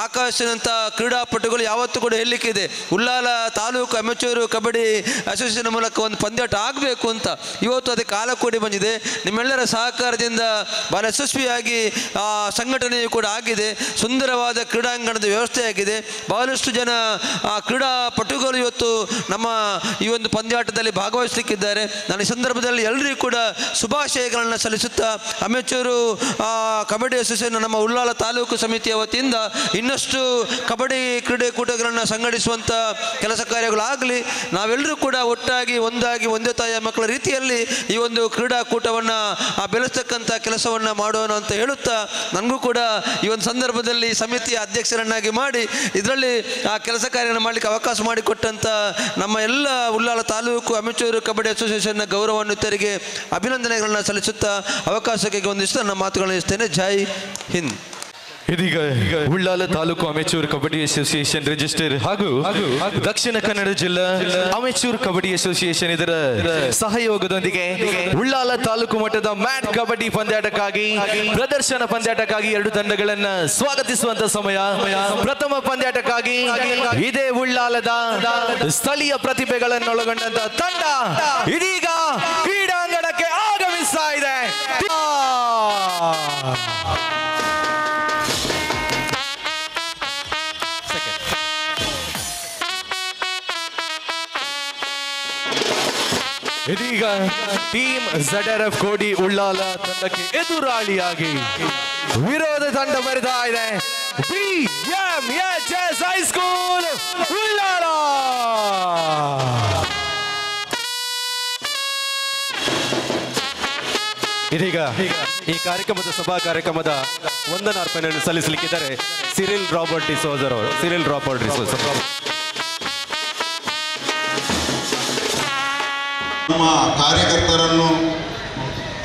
ಆಕಾಶನಂಥ ಕ್ರೀಡಾಪಟುಗಳು ಯಾವತ್ತೂ ಕೂಡ ಹೇಳಲಿಕ್ಕಿದೆ, ಉಳ್ಳಾಲ ತಾಲೂಕು ಅಮೆಚೂರು ಕಬಡ್ಡಿ ಅಸೋಸಿಯೇಷನ್ ಮೂಲಕ ಒಂದು ಪಂದ್ಯಾಟ ಆಗಬೇಕು ಅಂತ. ಇವತ್ತು ಅದಕ್ಕೆ ಕಾಲ ಕೂಡಿ ಬಂದಿದೆ. ನಿಮ್ಮೆಲ್ಲರ ಸಹಕಾರದಿಂದ ಬಹಳ ಯಶಸ್ವಿಯಾಗಿ ಸಂಘಟನೆಯು ಕೂಡ ಆಗಿದೆ. ಸುಂದರವಾದ ಕ್ರೀಡಾಂಗಣದ ವ್ಯವಸ್ಥೆ ಆಗಿದೆ. ಬಹಳಷ್ಟು ಜನ ಕ್ರೀಡಾಪಟುಗಳು ಇವತ್ತು ನಮ್ಮ ಈ ಒಂದು ಪಂದ್ಯಾಟದಲ್ಲಿ ಭಾಗವಹಿಸಲಿಕ್ಕಿದ್ದಾರೆ. ನಾನು ಈ ಸಂದರ್ಭದಲ್ಲಿ ಎಲ್ಲರಿಗೂ ಕೂಡ ಶುಭಾಶಯಗಳನ್ನು ಸಲ್ಲಿಸುತ್ತಾ, ಅಮೆಚೂರು ಕಬಡ್ಡಿ ಅಸೋಸಿಯೇಷನ್ ನಮ್ಮ ಉಳ್ಳಾಲ ತಾಲೂಕು ಸಮಿತಿಯ ವತಿಯಿಂದ ಇನ್ನಷ್ಟು ಕಬಡ್ಡಿ ಕ್ರೀಡಾಕೂಟಗಳನ್ನು ಸಂಘಟಿಸುವಂಥ ಕೆಲಸ ಕಾರ್ಯಗಳಾಗಲಿ, ನಾವೆಲ್ಲರೂ ಕೂಡ ಒಟ್ಟಾಗಿ ಒಂದಾಗಿ ಒಂದೇ ತಾಯಿಯ ಮಕ್ಕಳ ರೀತಿಯಲ್ಲಿ ಈ ಒಂದು ಕ್ರೀಡಾಕೂಟವನ್ನು ಬೆಳೆಸ್ತಕ್ಕಂಥ ಕೆಲಸವನ್ನು ಮಾಡೋಣ ಅಂತ ಹೇಳುತ್ತಾ, ನನಗೂ ಕೂಡ ಈ ಒಂದು ಸಂದರ್ಭದಲ್ಲಿ ಸಮಿತಿಯ ಅಧ್ಯಕ್ಷರನ್ನಾಗಿ ಮಾಡಿ ಇದರಲ್ಲಿ ಆ ಕೆಲಸ ಕಾರ್ಯವನ್ನು ಮಾಡಲಿಕ್ಕೆ ಅವಕಾಶ ಮಾಡಿಕೊಟ್ಟಂಥ ನಮ್ಮ ಎಲ್ಲ ಉಳ್ಳಾಲ ತಾಲೂಕು ಅಮೆಚೂರು ಕಬಡ್ಡಿ ಅಸೋಸಿಯೇಷನ್ನ ಗೌರವಾನ್ವಿತರಿಗೆ ಅಭಿನಂದನೆಗಳನ್ನು ಸಲ್ಲಿಸುತ್ತಾ ಅವಕಾಶಕ್ಕೆ ಒಂದಿಷ್ಟು ನನ್ನ ಮಾತುಗಳನ್ನು ಇಸ್ತೇನೆ. ಜೈ ಹಿಂದ್. ಇದೀಗ Ullal taluk amateur kabaddi association register ಹಾಗೂ ದಕ್ಷಿಣ ಕನ್ನಡ ಜಿಲ್ಲಾ ಅಮೆಚೂರ್ ಕಬಡ್ಡಿ ಅಸೋಸಿಯೇಷನ್ ಇದರ ಸಹಯೋಗದೊಂದಿಗೆ ಉಳ್ಳಾಲ ತಾಲೂಕು ಮಟ್ಟದ ಮ್ಯಾಟ್ ಕಬಡ್ಡಿ ಪಂದ್ಯಾಟಕ್ಕಾಗಿ ಪ್ರದರ್ಶನ ಪಂದ್ಯಾಟಕ್ಕಾಗಿ ಎರಡು ತಂಡಗಳನ್ನ ಸ್ವಾಗತಿಸುವಂತ ಸಮಯ. ಪ್ರಥಮ ಪಂದ್ಯಾಟಕ್ಕಾಗಿ ಇದೇ ಉಳ್ಳಾಲದ ಸ್ಥಳೀಯ ಪ್ರತಿಭೆಗಳನ್ನೊಳಗೊಂಡಂತ ತಂಡ ಇದೀಗ ಕ್ರೀಡಾಂಗಣಕ್ಕೆ ಆಗಮಿಸ್ತಾ ಇದೆ. ಇದೀಗ ಟೀಮ್ ZRF ಕೋಡಿ ಉಳ್ಳಾಲ ತಂಡಕ್ಕೆ ಎದುರಾಳಿಯಾಗಿ ವಿರೋಧ ತಂಡ ಬರೆದ ಇದೆ BMHS ಹೈಸ್ಕೂಲ್ ಉಳ್ಳಾಲ. ಇದೀಗ ಈ ಕಾರ್ಯಕ್ರಮದ ಸಭಾ ಕಾರ್ಯಕ್ರಮದ ವಂದನಾರ್ಪಣೆಯನ್ನು ಸಲ್ಲಿಸಲಿಕ್ಕಿದ್ದಾರೆ ಸಿರಿಲ್ ರಾಬರ್ಟ್ ಡಿಸೋಜರ್ ಅವರು. ಸಿರಿಲ್ ರಾಬರ್ಟ್ ಡಿಸೋಜರ್ ನಮ್ಮ ಕಾರ್ಯಕರ್ತರನ್ನು,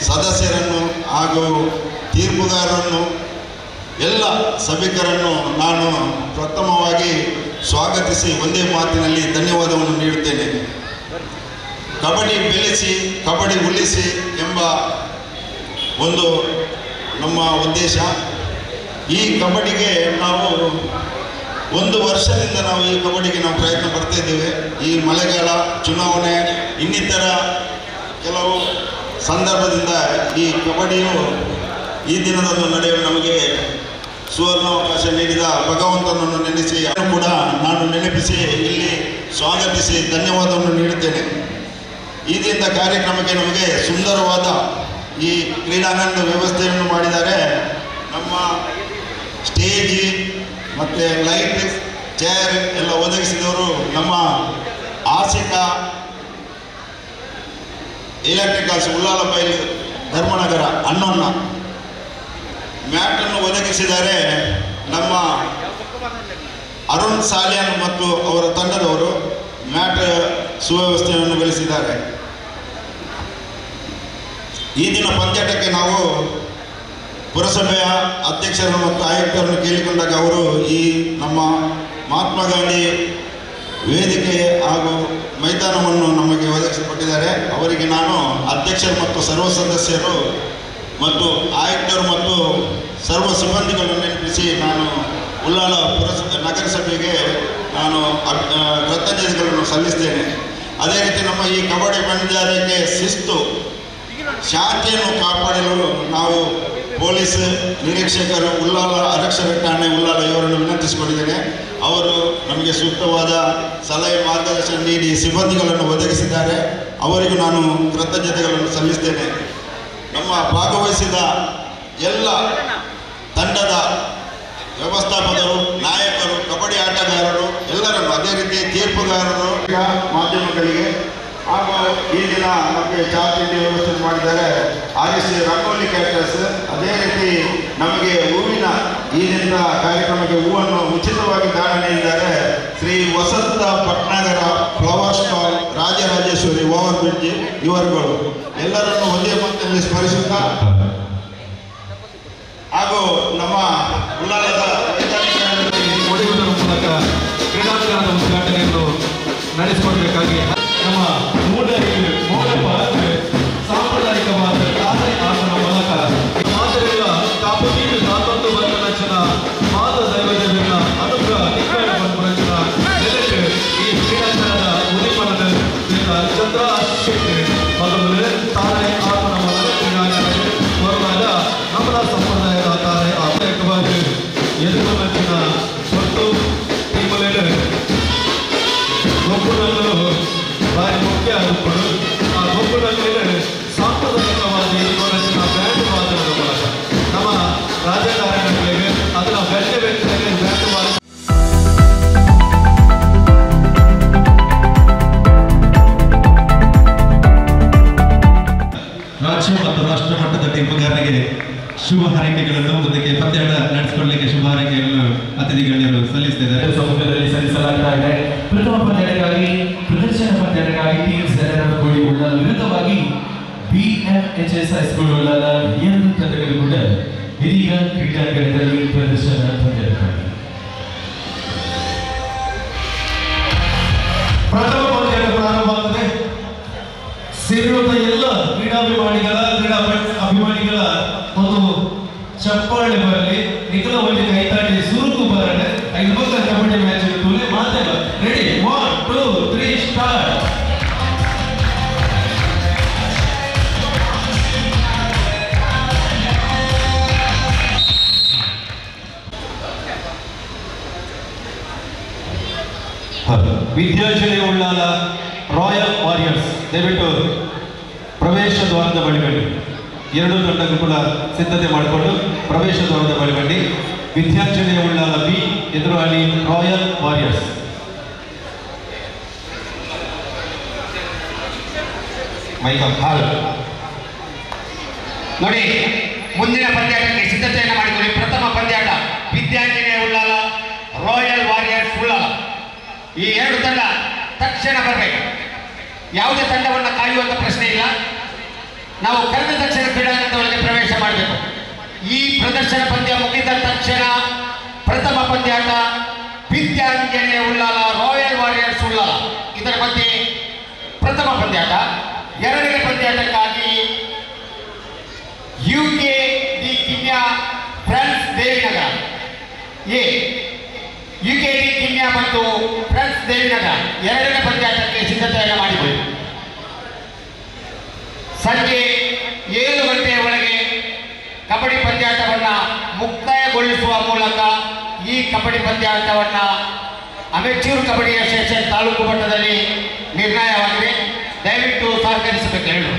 ಸದಸ್ಯರನ್ನು ಹಾಗೂ ತೀರ್ಪುಗಾರರನ್ನು ಎಲ್ಲ ಸಭಿಕರನ್ನು ನಾನು ಪ್ರಥಮವಾಗಿ ಸ್ವಾಗತಿಸಿ ಒಂದೇ ಮಾತಿನಲ್ಲಿ ಧನ್ಯವಾದವನ್ನು ನೀಡುತ್ತೇನೆ. ಕಬಡ್ಡಿ ಬೆಳೆಸಿ ಕಬಡ್ಡಿ ಉಳಿಸಿ ಎಂಬ ಒಂದು ನಮ್ಮ ಉದ್ದೇಶ. ಈ ಕಬಡ್ಡಿಗೆ ನಾವು ಒಂದು ವರ್ಷದಿಂದ ಈ ಕಬಡ್ಡಿಗೆ ನಾವು ಪ್ರಯತ್ನ ಪಡ್ತಾ ಇದ್ದೇವೆ. ಈ ಮಳೆಗಾಲ, ಚುನಾವಣೆ, ಇನ್ನಿತರ ಕೆಲವು ಸಂದರ್ಭದಿಂದ ಈ ಕಬಡ್ಡಿಯು ಈ ದಿನದಂದು ನಡೆಯಲು ನಮಗೆ ಸುವರ್ಣಾವಕಾಶ ನೀಡಿದ ಭಗವಂತನನ್ನು ನೆನೆಸಿ ಕೂಡ ನಾನು ನೆನಪಿಸಿ ಇಲ್ಲಿ ಸ್ವಾಗತಿಸಿ ಧನ್ಯವಾದವನ್ನು ನೀಡುತ್ತೇನೆ. ಈ ದಿನದ ಕಾರ್ಯಕ್ರಮಕ್ಕೆ ನಮಗೆ ಸುಂದರವಾದ ಈ ಕ್ರೀಡಾಂಗಣದ ವ್ಯವಸ್ಥೆಯನ್ನು ಮಾಡಿದ್ದಾರೆ. ನಮ್ಮ ಸ್ಟೇಜ್ ಮತ್ತು ಲೈಟ್, ಚೇರ್ ಎಲ್ಲ ಒದಗಿಸಿದವರು ನಮ್ಮ ಆಸಿಕಾ ಎಲೆಕ್ಟ್ರಿಕಲ್ಸ್ ಉಳ್ಳಾಲ ಬೈಲು ಧರ್ಮನಗರ ಅಣ್ಣನ್ನ. ಮ್ಯಾಟನ್ನು ಒದಗಿಸಿದ್ದಾರೆ ನಮ್ಮ ಅರುಣ್ ಸಾಲಿಯಾನ್ ಮತ್ತು ಅವರ ತಂಡದವರು. ಮ್ಯಾಟ್ ಸುವ್ಯವಸ್ಥೆಯನ್ನು ಬೆಳೆಸಿದ್ದಾರೆ. ಈ ದಿನ ಪಂದ್ಯಾಟಕ್ಕೆ ನಾವು ಪುರಸಭೆಯ ಅಧ್ಯಕ್ಷರನ್ನು ಮತ್ತು ಆಯುಕ್ತರನ್ನು ಕೇಳಿಕೊಂಡಾಗ ಅವರು ಈ ನಮ್ಮ ಮಹಾತ್ಮ ಗಾಂಧಿ ವೇದಿಕೆ ಹಾಗೂ ಮೈದಾನವನ್ನು ನಮಗೆ ಒದಗಿಸಿಕೊಟ್ಟಿದ್ದಾರೆ. ಅವರಿಗೆ ನಾನು ಅಧ್ಯಕ್ಷರು ಮತ್ತು ಸರ್ವ ಸದಸ್ಯರು ಮತ್ತು ಆಯುಕ್ತರು ಮತ್ತು ಸರ್ವ ಸಿಬ್ಬಂದಿಗಳನ್ನು ನೆನಪಿಸಿ ನಾನು ಉಳ್ಳಾಲ ನಗರಸಭೆಗೆ ನಾನು ಕೃತಜ್ಞತೆಗಳನ್ನು ಸಲ್ಲಿಸ್ತೇನೆ. ಅದೇ ರೀತಿ ನಮ್ಮ ಈ ಕಬಡ್ಡಿ ಪಂದ್ಯಾಟಕ್ಕೆ ಶಿಸ್ತು ಶಾಂತಿಯನ್ನು ಕಾಪಾಡಲು ನಾವು ಪೊಲೀಸ್ ನಿರೀಕ್ಷಕರು ಉಲ್ಲಾಲ ಆರಕ್ಷಕ ಠಾಣೆ ಉಲ್ಲಾಲ ಇವರನ್ನು ವಿನಂತಿಸಿಕೊಂಡಿದ್ದೇನೆ. ಅವರು ನಮಗೆ ಸೂಕ್ತವಾದ ಸಲಹೆ ಮಾರ್ಗದರ್ಶನ ನೀಡಿ ಸಿಬ್ಬಂದಿಗಳನ್ನು ಒದಗಿಸಿದ್ದಾರೆ. ಅವರಿಗೂ ನಾನು ಕೃತಜ್ಞತೆಗಳನ್ನು ಸಲ್ಲಿಸ್ತೇನೆ. ನಮ್ಮ ಭಾಗವಹಿಸಿದ ಎಲ್ಲ ತಂಡದ ವ್ಯವಸ್ಥಾಪಕರು, ನಾಯಕರು, ಕಬಡ್ಡಿ ಆಟಗಾರರು ಎಲ್ಲರನ್ನು, ಅದೇ ರೀತಿ ತೀರ್ಪುಗಾರರು, ಮಾಧ್ಯಮಗಳಿಗೆ ಹಾಗೂ ಈ ದಿನ ನಮಗೆ ಚಹಾ ತಿಂಡಿ ವ್ಯವಸ್ಥೆ ಮಾಡಿದ್ದಾರೆ RSC ರಂಗೋಲಿ ಕ್ಯಾಟರ್ಸ್. ಅದೇ ರೀತಿ ನಮಗೆ ಹೂವಿನ ಈ ದಿನದ ಕಾರ್ಯಕ್ರಮಕ್ಕೆ ಹೂವನ್ನು ಉಚಿತವಾಗಿ ದಾನ ನೀಡಿದ್ದಾರೆ Shri Vasanta Bhatnagar flower stall, Rajarajeshwari over bridge ಇವರುಗಳು ಎಲ್ಲರನ್ನು ಒಂದೇ ಮಂತ್ರದಲ್ಲಿ ಸ್ಮರಿಸುತ್ತಾ ಹಾಗೂ ನಮ್ಮ ಉಲ್ಲಾಲದ ಒಡೆಯುವುದರ ಮೂಲಕ ಕ್ರೀಡಾಂಗಣದ ಉದ್ಘಾಟನೆಯನ್ನು ನಡೆಸಿಕೊಡಬೇಕಾಗಿ ನಮ್ಮ ಸಾಂಪ್ರದಾಯಿಕವಾದ ತಾನೆ ಆಟದ ಮೂಲಕ ಮಾದರಿಯ ಕಾಪುನೀರು ತಾತೊಂದು ಬಂದ ರಚನ ಮಾದ ದೈವದೇವಿನ ಅನುಗ್ರಹ ನಿಗ್ರಹ ಬಂದ ರಚನ ನೆಲೆಟ್ಟು ಈ ಕ್ರೀಡಾಂಗಣದ ಉದಿಪನದ ಚಂದ್ರ ಶೆಟ್ಟಿ ಮೊದಲು ತಾನೆ ಆಟದ ಮೂಲಕ ಕ್ರೀಡಾಂಗಣಕ್ಕೆ ಬರುವಾಗ ನಮ್ಮ ಸಂಪ್ರದಾಯದ ತಾನೆ ಆರ್ಥಿಕವಾಗಿ ಎದುರು ರಚನ ಮತ್ತು ಟೀಮಲ್ಲಿ ಗೊಬ್ಬರಗಳು ಭಾರಿ ಮುಖ್ಯ ರೂಪಗಳು. ಆ ಗೊಬ್ಬರಗಳಲ್ಲಿ ಸಾಂಪ್ರದಾಯಿಕವಾಗಿ ರಚನ ಬ್ಯಾಂಡ್ ವಾದನದ ಮೂಲಕ ನಮ್ಮ ರಾಜಕಾರಣಿಗಳಿಗೆ ಅದರ ಗಣ್ಯ ವ್ಯಕ್ತಿಗಳಿಗೆ ಬ್ಯಾಂಡ್ ವಾದನ ರಾಜ್ಯ ಮತ್ತು ರಾಷ್ಟ್ರ ಮಟ್ಟದ ಟೀಮುಗಾರರಿಗೆ ಶುಭ ಹಾರೈಕೆಗಳನ್ನು ಜೊತೆಗೆ ಪಂದ್ಯಾಟ ನಡೆಸಿಕೊಳ್ಳಲಿಕ್ಕೆ ಶುಭ ಹಾರೈಕೆಗಳನ್ನು ಅತಿಥಿ ಗಣ್ಯರು ಸಲ್ಲಿಸುತ್ತಿದ್ದಾರೆ. ಸಮುದ್ರದಲ್ಲಿ ಸಲ್ಲಿಸಲಾಗ್ತಾ ಇದೆ. ಪ್ರಥಮ ಪಂದ್ಯಗಳಿಗಾಗಿ ಪ್ರದರ್ಶನ ಪಂದ್ಯಗಳಿಗಾಗಿ ಟೀಮ್ಸ್ ಎಲ್ಲರನ್ನು ಕೂಡಿ ಉಳ್ಳಾಲ ವಿರುದ್ಧವಾಗಿ BMHS ಹೈಸ್ಕೂಲ್ ಉಳ್ಳಾಲ 2 ತಂಡಗಳು ಕೂಡ ಇದೀಗ ಕ್ರೀಡಾಂಗಣದಲ್ಲಿ ಪ್ರದರ್ಶನ ಪಂದ್ಯಗಳಿಗಾಗಿ ಪ್ರಥಮ ಪಂದ್ಯ ಪ್ರಾರಂಭವಾಗುತ್ತದೆ. ಸೇರಿರುವಂತ ಎಲ್ಲ ಕ್ರೀಡಾಭಿಮಾನಿಗಳ ಅಭಿಮಾನಿಗಳ ಒಂದು ಚಪ್ಪಾಳೆ ಬರಲಿ, ನಿಖಲ ಒಂದು ಕೈತಾಡಿ ಸುರುಕು ಬರಲಿ. 5 ಪಕ್ಕ ಕಬಡ್ಡಿ ಮ್ಯಾಚ್ ಇರ್ತದೆ. ಮಾತೆಲ್ಲ ರೆಡಿ, 1 2 3 ಸ್ಟಾರ್ಟ್. ವಿದ್ಯಾರ್ಜನೆ ಉಳ್ಳಾಲ ರಾಯಲ್ ವಾರಿಯರ್ಸ್ ದಯವಿಟ್ಟು ಪ್ರವೇಶ ದ್ವಾರದ ಬಳಿ ಬನ್ನಿ. 2 ತಂಡಕ್ಕೂ ಕೂಡ ಸಿದ್ಧತೆ ಮಾಡಿಕೊಂಡು ಪ್ರವೇಶ ದ್ವಾರದ ಬಳಿ ಬನ್ನಿ. ವಿದ್ಯಾರ್ಜನೆ ಉಳ್ಳಾಲ B ಎದುರಾಳಿ ರಾಯಲ್ ವಾರಿಯರ್ಸ್. ಹಾಲ್ ನೋಡಿ, ಮುಂದಿನ ಪಂದ್ಯಾಟಕ್ಕೆ ಸಿದ್ಧತೆಯನ್ನು ಮಾಡಿಕೊಳ್ಳಿ. ಪ್ರಥಮ ಪಂದ್ಯಾಟ ವಿದ್ಯಾರ್ಜನೆ ಉಳ್ಳಾಲ ರಾಯಲ್ ವಾರಿಯರ್ಸ್ ಉಳ್ಳಾಲ. ಈ 2 ತಂಡ ತಕ್ಷಣ ಬರಬೇಕು. ಯಾವುದೇ ತಂಡವನ್ನು ಕಾಯುವಂಥ ಪ್ರಶ್ನೆ ಇಲ್ಲ. ನಾವು ಕರೆದ ತಕ್ಷಣ ಕ್ರೀಡಾಂಗಣದೊಳಗೆ ಪ್ರವೇಶ ಮಾಡಬೇಕು. ಈ ಪ್ರದರ್ಶನ ಪಂದ್ಯ ಮುಗಿದ ತಕ್ಷಣ ಪ್ರಥಮ ಪಂದ್ಯಾಟ ವಿದ್ಯಾರ್ಜನೆ ಉಳ್ಳಾಲ ರಾಯಲ್ ವಾರಿಯರ್ಸ್ ಉಳ್ಳಾಲ, ಇದರ ಮಧ್ಯೆ ಪ್ರಥಮ ಪಂದ್ಯಾಟ. ಎರಡನೇ ಪಂದ್ಯಾಟಕ್ಕಾಗಿ UKD ಕಿನ್ಯಾ ಫ್ರಾನ್ಸ್ ದೇವಿನಗರ UKD ಕಿನ್ಯಾ ಮತ್ತು ಫ್ರಾನ್ಸ್ ದೇವಿನಗರ ಎರಡನೇ ಪಂದ್ಯಾಟಕ್ಕೆ ಸಿದ್ಧತೆಯನ್ನು ಮಾಡಿಕೊಳ್ಳಿ. ಸಂಜೆ 7 ಗಂಟೆಯ ಒಳಗೆ ಕಬಡ್ಡಿ ಪಂದ್ಯಾಟವನ್ನು ಮುಕ್ತಾಯಗೊಳಿಸುವ ಮೂಲಕ ಈ ಕಬಡ್ಡಿ ಪಂದ್ಯಾಟವನ್ನು ಅಮೆಚೂರ್ ಕಬಡ್ಡಿ ಅಸೋಸಿಯೇಷನ್ ತಾಲೂಕು ಮಟ್ಟದಲ್ಲಿ ನಿರ್ಣಯವಾಗಿದೆ. ದಯವಿಟ್ಟು ಸಹಕರಿಸಬೇಕು. ಹೇಳು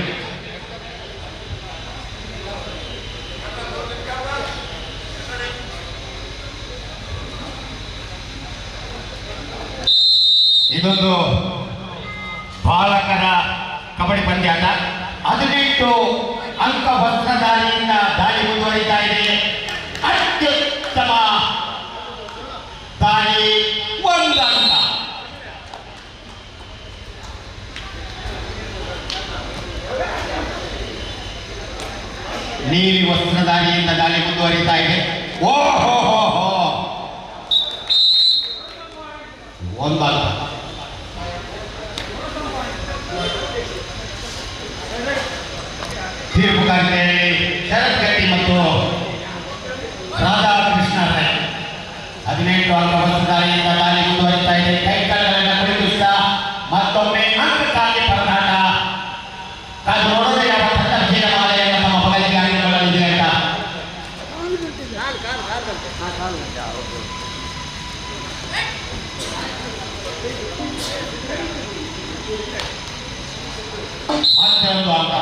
ಇದೊಂದು ಬಾಲಕರ ಕಬಡ್ಡಿ ಪಂದ್ಯಾಟ. 18 ಅಂಕ ವಸ್ತ್ರಧಾರಿಯಿಂದ ದಾಳಿ ಮುಂದುವರಿತಾ ಇದೆ. ಅತ್ಯುತ್ತಮ ದಾಳಿ 1 ಅಂಕ. ನೀಲಿ ವಸ್ತ್ರಧಾರಿಯಿಂದ ದಾಳಿ ಮುಂದುವರಿತಾ ಇದೆ. ಓಹೋ 1 ಅಂಕ. ತೀರ್ಪುಗಾರರಲ್ಲಿ ಶರತ್ ಗಟ್ಟಿ ಮತ್ತು ರಾಧಾಕೃಷ್ಣ ರೈ. 18 18 ಅಂಕ ಹೊಸದಾಗಿಯಿಂದ ದಾಳಿ ಮುಂದುವರಿತಾ ಇದೆ. ಕೈಕಾಲುಗಳನ್ನು ಕುಳಿತಿಸ್ತಾ ಮತ್ತೊಮ್ಮೆ ಅಂಕಕ್ಕಾಗಿ ಪರದಾಟ. ಅದು ನೋಡೋದೇ ಯಾವ ತಂಡಶೀಲ ಮಾದರಿಯನ್ನು ತಮ್ಮ ಬಗಲಿಗೆ ಹಾಕಿಕೊಳ್ಳಲಿದೆ ಅಂತ. ಮತ್ತೆ ಒಂದು ಅಂಕ.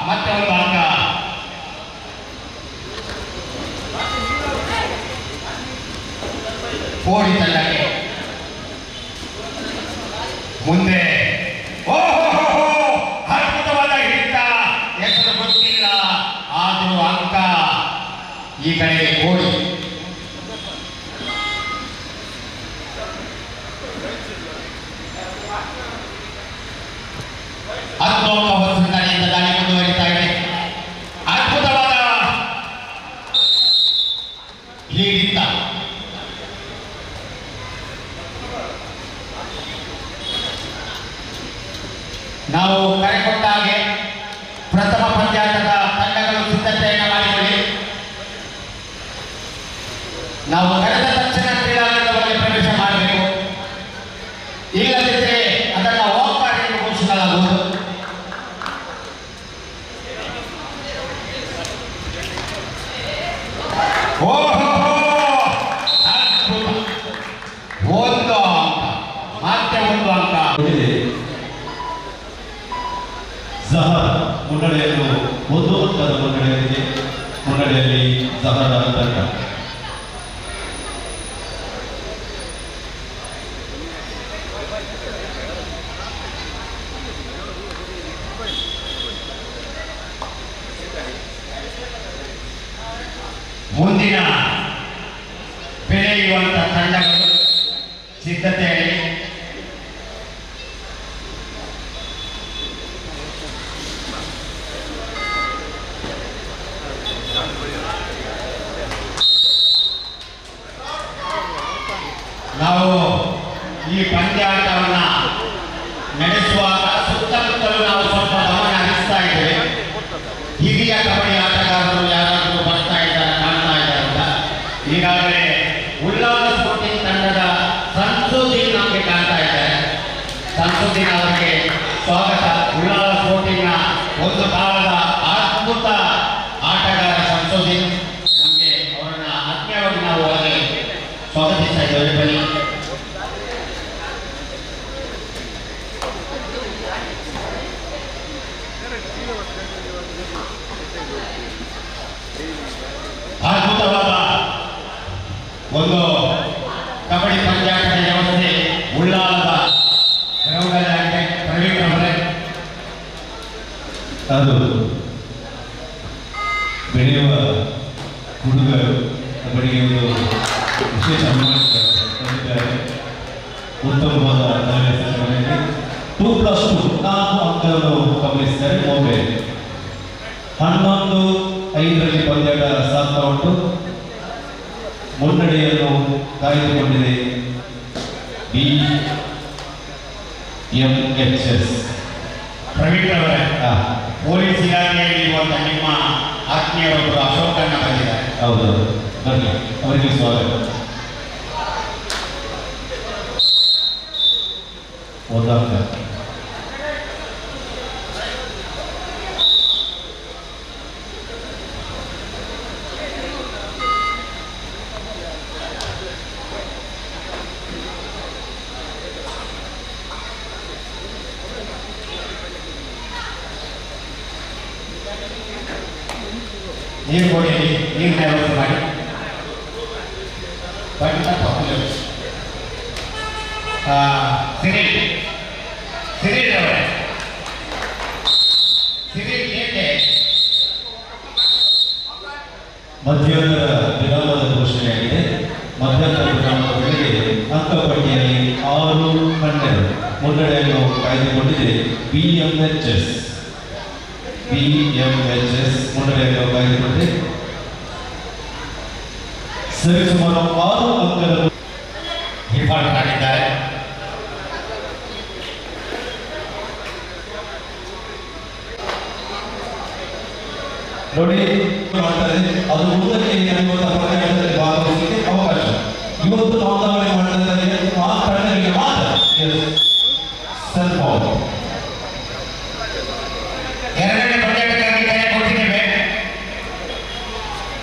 ಮತ್ತೆ ಒಂದು ಅಂಕ. ಕೋಡಿ ತಂಡಕ್ಕೆ ಮುಂದೆ ಅದ್ಭುತವಾದ ಹಿಡಿತ. ಹೆಸರು ಗೊತ್ತಿಲ್ಲ, ಆದರೂ ಅಂಕ ಈ ಕಡೆಗೆ ಕೋಡಿ. ಅದ್ಭುತ ಹೊಸದಾಗಿಯಿಂದ ದಾಳಿ ಮುಂದುವರಿತಾ ಇದೆ. ಅದ್ಭುತವಾದ ಹಿಡಿತ. ನಾವು ಕರೆ ಕೊಟ್ಟ ಹಾಗೆ ಪ್ರಥಮ ಪಂದ್ಯಾಟದ ತಂಡಗಳು ಸಿದ್ಧತೆಯನ್ನು ಮಾಡಿಕೊಳ್ಳಿ. ನಾವು ಕರೆದ ತಕ್ಷಣ ಕ್ರೀಡಾಂಗಣದಲ್ಲಿ ಪ್ರವೇಶ ಮಾಡಬೇಕು. ಇಲ್ಲದಿದ್ದರೆ ಅದನ್ನು ವಾಕ್ಪಾಟ್ ಎಂದು ಘೋಷಿಸಲಾಗುವುದು. ಒಂದು ಅಂಕ, ಮತ್ತೆ ಒಂದು ಅಂಕ. ಜಹರ್ ಮುನ್ನಡೆಯನ್ನು ಒಂದು ಅಂಕದ ಮುನ್ನಡೆಯಲ್ಲಿದೆ. ಮುನ್ನಡೆಯಲ್ಲಿ ಜಹರ ತಂಡ. ಮುಂದಿನ ಬೆಳೆಯುವಂತ ತಂಡಗಳು ಸಿದ್ಧತೆಯಲ್ಲಿ. ನಾವು ಈ ಪಂದ್ಯಾಟವನ್ನ ನಡೆಸುವಾಗ ಸುತ್ತಮುತ್ತಲು ನಾವು ಸ್ವಲ್ಪ ಗಮನ ಹರಿಸ್ತಾ ಇದ್ದೇವೆ. ಹಿರಿಯ ಕಬಡ್ಡಿ ಆಟಗಾರರು ಯಾರಾದರೂ ಬರ್ತಾ ಇದ್ದಾರೆ, ಕಾಣ್ತಾ ಇದ್ದಾರೆ ಅಂತ. ಈಗಾಗಲೇ ಉಲ್ಲಾಸ ಸ್ಪೋರ್ಟಿಂಗ್ ತಂಡದ ಸಂಸೋದೀನ್ ನಮಗೆ ಕಾಣ್ತಾ ಇದ್ದಾರೆ. ಸಂಸೋದೀನ್ ಅವರಿಗೆ ಸ್ವಾಗತ. ಉಲ್ಲಾಸ ಸ್ಪೋರ್ಟಿಂಗ್ನ ಒಂದು ಕಾಲದ ಅದ್ಭುತ ಆಟಗಾರ ಸಂಸೋದೀನ್. ನಮಗೆ ಅವರನ್ನ ಆತ್ಮೀಯವಾಗಿ ನಾವು ಅವರಿಗೆ ಸ್ವಾಗತಿಸ್ತಾ ಇದ್ದೇವೆ. ಬನ್ನಿ. ಅದ್ಭುತವಾದ ಒಂದು ಕಬಡ್ಡಿ ಪಂದ್ಯಾಟದ ವ್ಯವಸ್ಥೆ ಉಳ್ಳಾಲದ ಗ್ರೌಂಡಲ್ಲಿ ಪ್ರವೀಣ್ ಅವರೇ. ಅದು ಬೆಳೆಯುವ ಹುಡುಗರು ಕಬಡ್ಡಿಗೆ ಒಂದು ವಿಶೇಷ ಮಾಡಿದ್ದಾರೆ. ಉತ್ತಮವಾದ ಕಾರ್ಯಾಚರಣೆಯಲ್ಲಿ 2+2 4 ಅಂಕವನ್ನು ಗಮನಿಸಿದ್ದಾರೆ. ಮೊಬೈಲ್ 11-5ರಲ್ಲಿ ಪಂದ್ಯಾಟ ಸಾಗ್ತಾ ಉಂಟು. ಮುನ್ನಡೆಯನ್ನು ಕಾಯ್ದುಕೊಂಡಿದೆ BMHS. ಪ್ರವೀಣ್ ಅವರೇ, ಪೊಲೀಸ್ ಇಲಾಖೆಯಲ್ಲಿ ಇರುವಂತ ನಿಮ್ಮ ಆತ್ಮೀಯರೊಬ್ಬರು ಅಶೋಕನ್ನ ಬಂದಿದ್ದಾರೆ. ಹೌದೌದು, ಬರಲಿ, ಅವರಿಗೆ ಸ್ವಾಗತ. ಒಂದಾಂಕ. ನೀರು ಕೊಡಿ, ನೀರಿನ ವ್ಯವಸ್ಥೆ ಮಾಡಿ. ಸಿರಿಲ್ ಅವರೇ, ಸಿರಿಲ್ ಏಕೆ ಮಧ್ಯಾಹ್ನದ ವಿರಾಮದ ಘೋಷಣೆಯಾಗಿದೆ. ಮಧ್ಯಾಹ್ನದ ವಿರಾಮದ ವೇಳೆಗೆ ಅಂಕಪಟ್ಟಿಯಲ್ಲಿ 6-12 ಮುನ್ನಡೆಯನ್ನು ಕಾಯ್ದುಕೊಂಡಿದೆ BMHS. BMHS ಮುಂಡಲೆಯನ್ನು ಕಾಯ್ದುಕೊಂಡೆ ಸರಿಸುಮಾರು 6 ಅಂಕಗಳು ಡಿಫಾಲ್ಟ್ ಮಾಡಿದ್ದಾರೆ. ನೋಡಿ ಮಾಡ್ತಾರೆ, ಅದು ಮುಂದಕ್ಕೆ ನಡೆಯುವಂತಹ ಪ್ರಯಾಣದಲ್ಲಿ ಭಾಗವಹಿಸಲಿಕ್ಕೆ ಅವಕಾಶ. ಇವತ್ತು ನೋಂದಣಿ ಮಾಡಿದರೆ ಆ ತಂಡಗಳಿಗೆ ಮಾತ್ರ ಸೆಲ್ ಫೋನ್. ಎರಡನೇ ಪಂದ್ಯಕ್ಕಾಗಿ ಕರೆ ಕೊಟ್ಟಿದ್ದೇವೆ.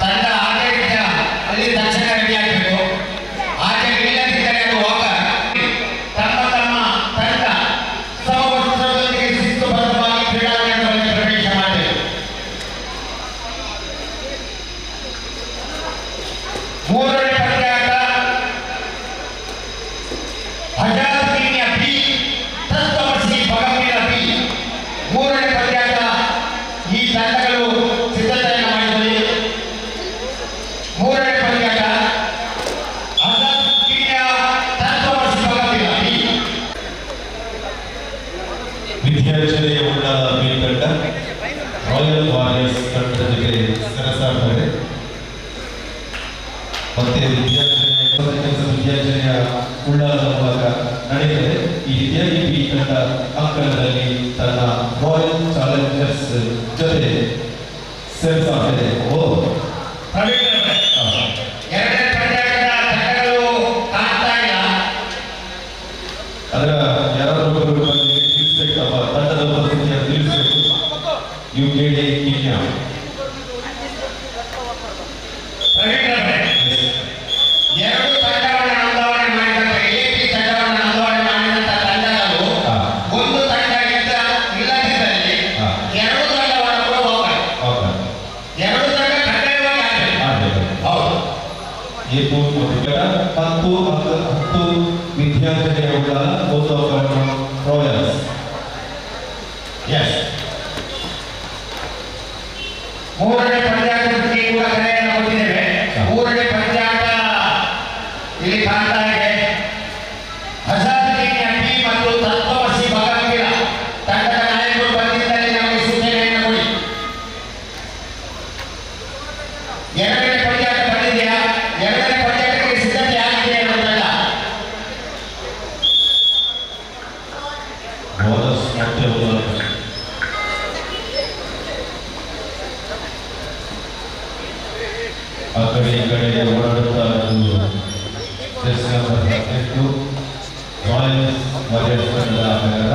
ತಂಡ ಆಡಳಿತ ಅಲ್ಲಿ ತಕ್ಷಣ ರೆಡಿ ಆಗಬೇಕು. ಹಾಗೆ ಇಲ್ಲದಿದ್ದರೆ ಅದು ಹೋಗ ತಮ್ಮ ತಂಡ ಸಮವಸ್ತ್ರದೊಂದಿಗೆ ಶಿಸ್ತುಬದ್ಧವಾಗಿ ಕ್ರೀಡಾಂಗಣದಲ್ಲಿ ಪ್ರವೇಶ ಮಾಡಬೇಕು. ಮೂರನೇ ಪಂದ್ಯಾಟ ಹಜಾರ್ದೀನಿಯ ಬಿ ತತ್ವಮಸಿ ಭಗವೀರ ಬಿ. ಮೂರನೇ ಪಂದ್ಯಾಟ ಈ ತಂಡಗಳು ಸಿದ್ಧತೆಯನ್ನು ಮಾಡಿಕೊಳ್ಳಿ. ಮೂರನೇ ಪಂದ್ಯಾಟ ಹಜಾರ್ದೀನಿಯ ತತ್ವಮಸಿ ಭಗವೀರ ಬಿ. ವಿದ್ಯಾರ್ಜನೆಯ ಉಳ್ಳ ಬಿ ತಂಡ ರಾಯಲ್ ವಾರಿಯರ್ಸ್ ತಂಡದ ಜೊತೆ ಸರಸಾಡ್ತಾರೆ. ಮತ್ತೆ ವಿದ್ಯಾರ್ಜನೆಯ ಉಳ್ಳಾಲದ ಮೂಲಕ ನಡೆಯುತ್ತದೆ. ಈ ರೀತಿಯಾಗಿ ಬಿ ತಂಡ ಅಂಕಣದಲ್ಲಿ ತನ್ನ ರಾಯಲ್ ಚಾಲೆಂಜರ್ಸ್ ಜೊತೆ ಸೆಣಸಾಡ್ತಿದೆ. ಎರಡನೇ ಪಂದ್ಯಾಟದ ತಂಡಗಳು ಕಾಣ್ತಾ ಇಲ್ಲ. ಅದರ ಯಾರಾದರೂ ತಿಳಿಸ್ಬೇಕಪ್ಪ, ತಂಡದ ಪರಿಸ್ಥಿತಿಯನ್ನು ತಿಳಿಸಬೇಕು. UKD ಕೀನ್ಯಾ ಎರಡು ತಂಡವನ್ನು ನೋಂದಣಿ ಮಾಡಿದಂತೆ ಎಪಿ ತಂಡವನ್ನು ನೋಂದಣಿ ಮಾಡಿದಂತ ತಂಡಗಳು ಒಂದು ತಂಡ ಇಲ್ಲದಿದ್ದಲ್ಲಿ ಎರಡು ತಂಡವನ್ನು ಕೂಡ ಹೋಗಬೇಕು. ಎರಡು ತಂಡ ಕಡ್ಡಾಯವಾಗಿ ಆಗಬೇಕು. ಹೌದು. ये पूर्ण 10 ವಿದ್ಯಾರ್ಥಿಗಳ ಉಳ್ಳಾಲ ರಾಯಲ್ಸ್. ಎಸ್. ಮೂರನೇ ಪಂದ್ಯಾಟಕ್ಕೆ ಕೂಡ ಕರೆಯನ್ನು ಕೊಟ್ಟಿದ್ದೇವೆ. ಮೂರನೇ ಪಂದ್ಯಾಟ ಇಲ್ಲಿ ಕಾಣ್ತಾ ಇದೆ. ಹಜಾರ್ದೀನಿಯ ಬಿ ಮತ್ತು ತತ್ವಮಸಿ ಭಗವೀರ ತಂಡದ ನಾಯಕರು ಬಂದಿದ್ದಲ್ಲಿ ನಮಗೆ ಸೂಚನೆಯನ್ನು ಕೊಡಿ. ಎರಡನೇ ಪಂದ್ಯಾಟ ಬಂದಿದೆಯಾ? ಎರಡನೇ ಪಂದ್ಯಾಟಕ್ಕೆ ಸಿದ್ಧತೆ ಆಗಿದೆ ಅನ್ನೋದಲ್ಲ. ಆ ಕಡೆ ಈ ಕಡೆ ಓಡಾಡುತ್ತಾ ಚೆಸ್ ನಂಬರ್ 18 ರಾಯಲ್ಸ್ ವಾರಿಯರ್ಸ್ ತಂಡದ ಆಟಗಾರ.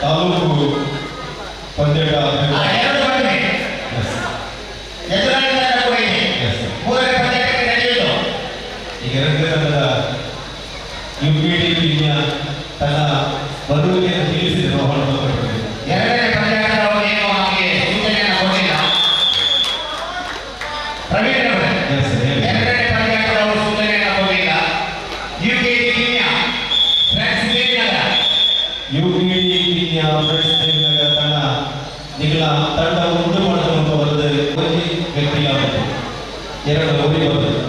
ತಾಲೂಕು ಪಂದ್ಯದ ಈಗ ಎರಡನೇ ತಂಡದ UKD ಕೀನ್ಯಾ ತನ್ನ ಬರುವಿಕೆಯನ್ನು ತಿಳಿಸಿದೆ. ರೋಹನ್ ಎರಡನೇ ಪಂದ್ಯಾಟದವರು ಏನು ನಮಗೆ ಸೂಚನೆಯನ್ನು ಕೊಟ್ಟಿಲ್ಲ. ಪ್ರವೀಣ್ ಅವರೇ, ಎರಡನೇ ಪಂದ್ಯಾಟದವರು ಸೂಚನೆಯನ್ನು ಕೊಟ್ಟಿಲ್ಲ. UKD ಕೀನ್ಯಾ ಫ್ರೆಂಡ್ಸ್ ಶ್ರೀನಗರ ತಂಡ ನಿಗಲ ತಂಡ ಉಂಟು ಮಾಡಿಕೊಂಡು ಬರದೆ ವ್ಯಕ್ತಿಯಾಗುತ್ತೆ. ಎರಡು ಓಡಿ ಬರ್ತದೆ.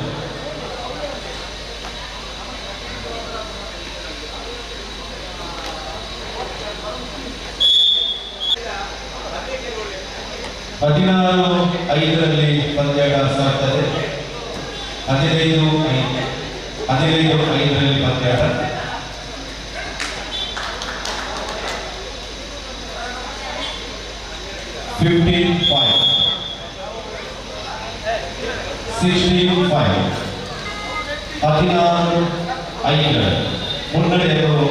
ಹದಿನಾರು 5 ಪಂದ್ಯಾಟ ಸಾಗ್ತದೆ. 15-5 15 ಪಂದ್ಯಾಟ. $15.5 16.5 16 ಮುನ್ನಡೆಯನ್ನು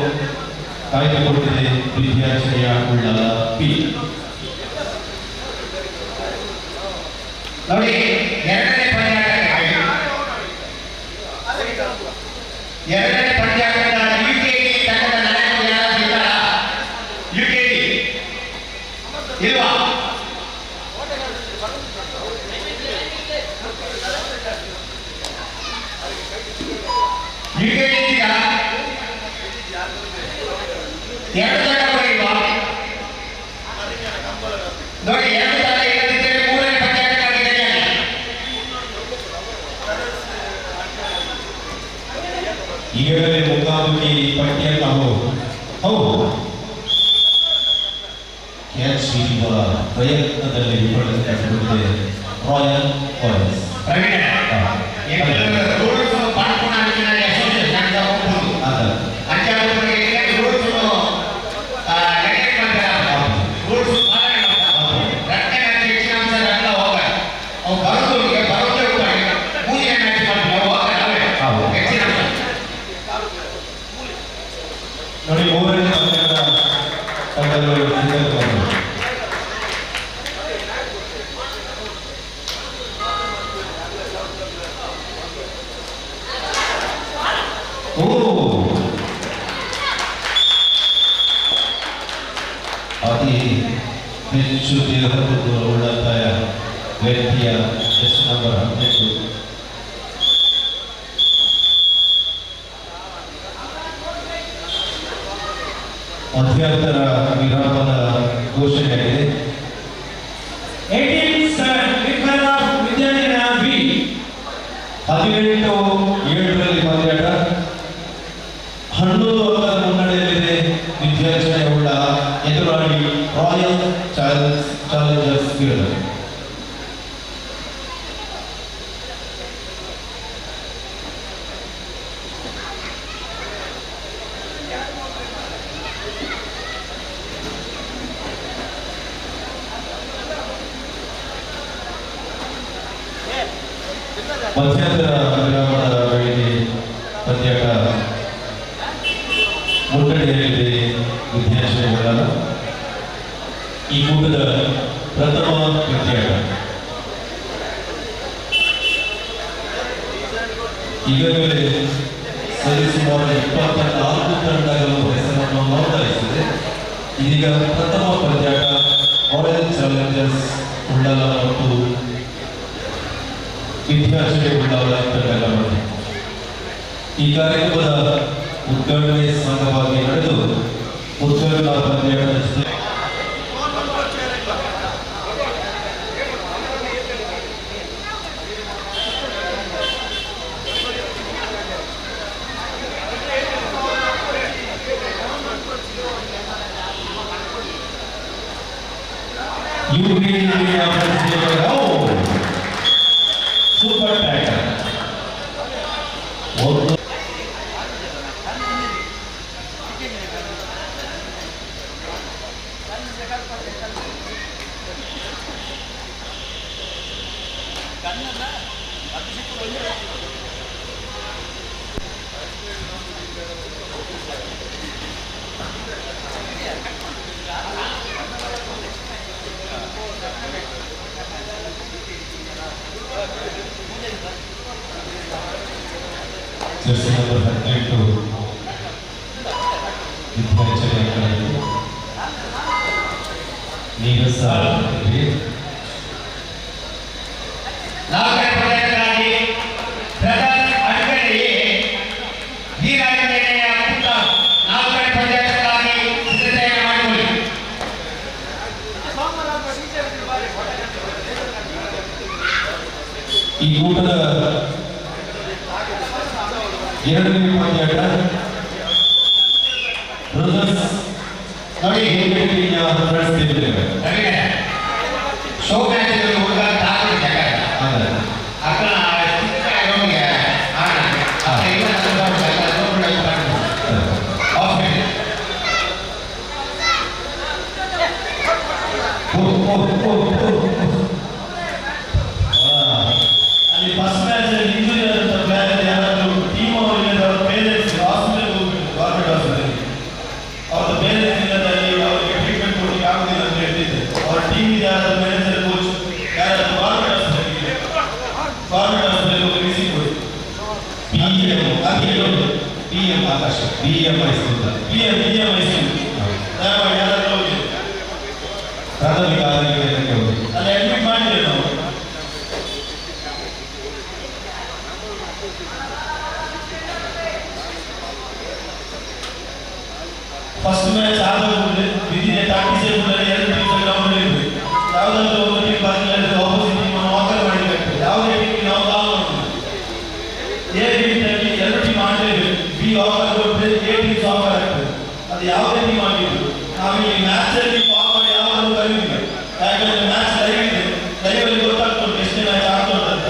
ಕಾಯ್ದುಕೊಂಡಿದೆ ವಿದ್ಯಾರ್ಜನೆಯ ಉಳ್ಳಾಲ ಪಿ. ನೋಡಿ ಎರಡನೇ ಪಂದ್ಯಾಟದ ಯುಕೆಡಿ ತಂಡದ ನಾಯಕರು ಯಾರಾದ್ರೂ ಇದ್ದಾರಾ? ಯುಕೆಡಿ ಇಲ್ವಾ? ಯುಕೆಡಿ ಇದೆಯಾ? ಎರಡು ತಂಡ ಇಲ್ವಾ? ನೋಡಿ ಎರಡು ತಂಡ ಇಲ್ಲದಿದ್ದರೆ ಮೂರನೇ ಪಂದ್ಯಾಟಕ್ಕಾಗಿ ರೆಡಿಯಾಗಿ. ಈಗಾಗಲೇ ಮುಖಾಮುಖಿ ಪಠ್ಯ ನಾವು ಹೌದು ಕ್ಯಾಚ್ ಹಿಡಿಯುವ ಪ್ರಯತ್ನದಲ್ಲಿ ವಿಫಲಗೊಂಡಿದೆ ರಾಯಲ್ ವಾರಿಯರ್ಸ್. ನೋಡಿ ಮೂರನೇ ಪಂದ್ಯದ ತಂಡಗಳು ಸಿದ್ಧಗೊಂಡಿವೆ. ಅತಿ ಹೆಚ್ಚು ದೇಹದ ಉಳ್ಳತಾಯ ವ್ಯಕ್ತಿಯ ಎಷ್ಟು ನಂಬರ್ 18 ಮಧ್ಯಂತರ ವಿರಾಮದ ಘೋಷಣೆಯಾಗಿದೆ. 18-7 ಪಂದ್ಯಾಟ. 11 ಅಂಕದ ಮುನ್ನಡೆಯಲ್ಲಿದೆ ವಿದ್ಯಾರ್ಜನೆ ಉಳ್ಳ ಎದುರಾಳಿ ರಾಯಲ್ ಚಾಲೆಂಜರ್ಸ್ ಬೀರೂರು. ಮಧ್ಯಂತರ ವಿರಾಮದ ವೇಳೆಗೆ ಪಂದ್ಯಾಟ ಮುನ್ನಡೆಯಲ್ಲಿದೆ ವಿದ್ಯಾರ್ಜನೆ ಉಳ್ಳಾಲ. ಈ ಕೂಟದ ಪ್ರಥಮ ಪಂದ್ಯಾಟ ಈಗಾಗಲೇ ಸರಿಸುಮಾರು 24 ತಂಡಗಳು ಹೆಸರನ್ನು ನೋಂದಾಯಿಸಿದೆ. ಇದೀಗ ಪ್ರಥಮ ಪಂದ್ಯಾಟ ರಾಯಲ್ ಚಾಲೆಂಜರ್ಸ್ ಉಳ್ಳಾಲ ಮತ್ತು ವಿದ್ಯಾರ್ಜನೆ ಉಳ್ಳಾಲ ತಂಡಗಳ ಮಧ್ಯೆ ಈ ಕಾರ್ಯಕ್ರಮದ ಉದ್ಘಾಟನೆ ಸಂಘವಾಗಿ ನಡೆದು ಉದ್ಘಾಟನಾ ಪಂದ್ಯಾಟದ ಸೂಪರ್ ಟೈಗರ್ ಜರ್ಸಿ ನಂಬರ್ 18 ವಿದ್ಯಾರ್ಜನೆ ನೀರಸ ಈ ಕೂಟದ ಎರಡನೇ ಪಂದ್ಯಾಟ ಬ್ರದರ್ಸ್ ನೋಡಿ ಹೇಗೆ ನಡೆಸ್ತಿದ್ದೇವೆ. ಶೋ ಮ್ಯಾಚ್ ಹುಡುಗ ತಾಕಿ ಜಗ ಅಕ್ಕನ ಅಲ್ಲಿ ಫಸ್ಟ್ ಮ್ಯಾಚ್ ಇಂಜುರಿ ಆದಂತ ಪ್ಲೇಯರ್ ಯಾರಾದ್ರೂ ಟೀಮ್ ಅವರಿಗೆ ಅವರ ಪೇರೆಂಟ್ಸ್ ಹಾಸ್ಪಿಟಲ್ ಹೋಗ್ಬಿಟ್ಟು ಗೌರ್ಮೆಂಟ್ ಹಾಸ್ಪಿಟಲ್ ಅವ್ರ ಪೇರೆಂಟ್ಸ್ ಅವರಿಗೆ ಟ್ರೀಟ್ಮೆಂಟ್ ಕೊಡಲಿಕ್ಕೆ ಆಗುದಿಲ್ಲ ಅಂತ ಹೇಳ್ತಿದ್ದೆ. ಅವ್ರ ಟೀಮ್ ಯಾರಾದ್ರೂ ಮ್ಯಾನೇಜರ್ ಕೋಚ್ ಯಾರಾದ್ರೂ ಗೌರ್ಮೆಂಟ್ ಹಾಸ್ಪಿಟಲ್ ಹೋಗಿ ವಿಸಿಟ್ ಕೊಡಿ. PM ಆಕಾಶ PM ಹೈಸ್ಕೂಲ್ ದಯಮಾಡಿ ಯಾರಾದ್ರೂ ಹೋಗಿ ಪ್ರಾಥಮಿಕ ಆರೋಗ್ಯ ಕೇಂದ್ರಕ್ಕೆ ಹೋಗಿ ಅಲ್ಲಿ ಅಡ್ಮಿಟ್ ಮಾಡಿದ್ದೇವೆ ನಾವು. ಫಸ್ಟ್ ಮ್ಯಾಚ್ ಆದ ಕೂಡಲೇ ವಿದಿನ್ 30 ಸೆಕೆಂಡ್ ಎರಡು ಟೀಮ್ ಗ್ರೌಂಡ್ ಇರಬೇಕು. ಯಾವುದಾದ್ರೂ ಒಂದು ಟೀಮ್ ಬಂದಿಲ್ಲ ಆಪೋಸಿಟ್ ಟೀಮ್ ಅನ್ನು ವಾಕರ್ ಮಾಡಬೇಕು. ಯಾವುದೇ ಟೀಮ್ ನಾವು ಕಾಲ್ ಮಾಡಬೇಕು. ಎ ಟೀಮ್ನಲ್ಲಿ ಎರಡು ಟೀಮ್ ಆಡಲೇಬೇಕು. ಬಿ ವಾಕರ್ ಕೊಟ್ಟರೆ ಎ ಟೀಮ್ ವಾಕರ್ ಆಗ್ತದೆ. ಅದು ಯಾವುದೇ ಟೀಮ್ ಆಗಿರ್ಬೋದು. ನಾವು ಈ ಮ್ಯಾಚ್ ಅಲ್ಲಿ ಕಾಲ್ ಮಾಡಿ ಯಾವಾಗಲೂ ಕರೆಯುವುದಿಲ್ಲ. ಯಾಕಂದ್ರೆ ಮ್ಯಾಚ್ ಲೈವ್ ಇದೆ, ಲೈವ್ ಅಲ್ಲಿ ಗೊತ್ತಾಗ್ತದೆ ಎಷ್ಟೇ ಮ್ಯಾಚ್ ಆಗ್ತದೆ ಅಂತ.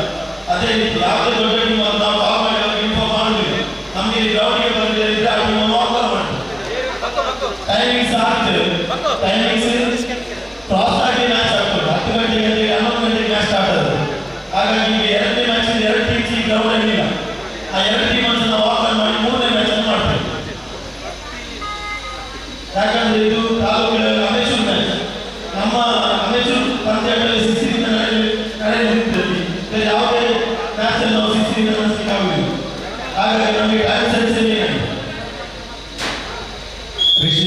ಅದೇ ರೀತಿ ಯಾವುದೇ ದೊಡ್ಡ ಟೀಮ್ ಅನ್ನು ನಾವು ಕಾಲ್ ಮಾಡಿ ಅವ್ರಿಗೆ ಇನ್ಫಾರ್ಮ್ ಮಾಡುವುದಿಲ್ಲ. ನಮಗೆ ಗ್ರೌಂಡ್ಗೆ ಬಂದಿದ್ರೆ ಇದ್ರೆ ಆ ಟೀಮ್ ಅನ್ನು ವಾಕರ್ ಮಾಡ್ತೇವೆ. ಟೈಮಿಂಗ್ಸ್ ಆಗ್ತದೆ. ಟೈಮಿಂಗ್ಸ್ ಕ್ರಾಸ್ ಆಗಿ ಮ್ಯಾಚ್ ಆಗ್ತದೆ. 10 ಗಂಟೆಗೆ 11 ಗಂಟೆಗೆ ಮ್ಯಾಚ್ ಸ್ಟಾರ್ಟ್ ಆಗುತ್ತೆ. ಹಾಗಾಗಿ ಈಗ ಎರಡನೇ ಮ್ಯಾಚ್ ಎರಡು ಟೀಮ್ಸ್ ಈ ಗ್ರೌಂಡ್ ಅಲ್ಲಿ ಇಲ್ಲ. ಆ ಎರಡು ಟೀಮ್ ಅನ್ನು ನಾವು ವಾಕರ್ ಮಾಡಿ ಮೂರನೇ ಮ್ಯಾಚ್ ಅನ್ನು ಮಾಡ್ತೇವೆ. ಯಾಕಂದ್ರೆ ಇದು ತಾಲೂಕಿನ ಅಮೇಚೂರ್ ಮ್ಯಾಚ್. ನಮ್ಮ ಅಮೇಚೂರ್ ಪಂದ್ಯಗಳಲ್ಲಿ 16 ನಡೆಯುತ್ತದೆ. ಯಾವುದೇ ಮ್ಯಾಚ್ ಅಲ್ಲಿ ನಾವು 16 ನಡೆಸಲಿಕ್ಕೆ ಆಗುದಿಲ್ಲ. ಹಾಗಾಗಿ ನಮಗೆ ಟೈಮ್ ಸೆನ್ಸ್ ಏನಾಗಿದೆ. ಕೃಷಿ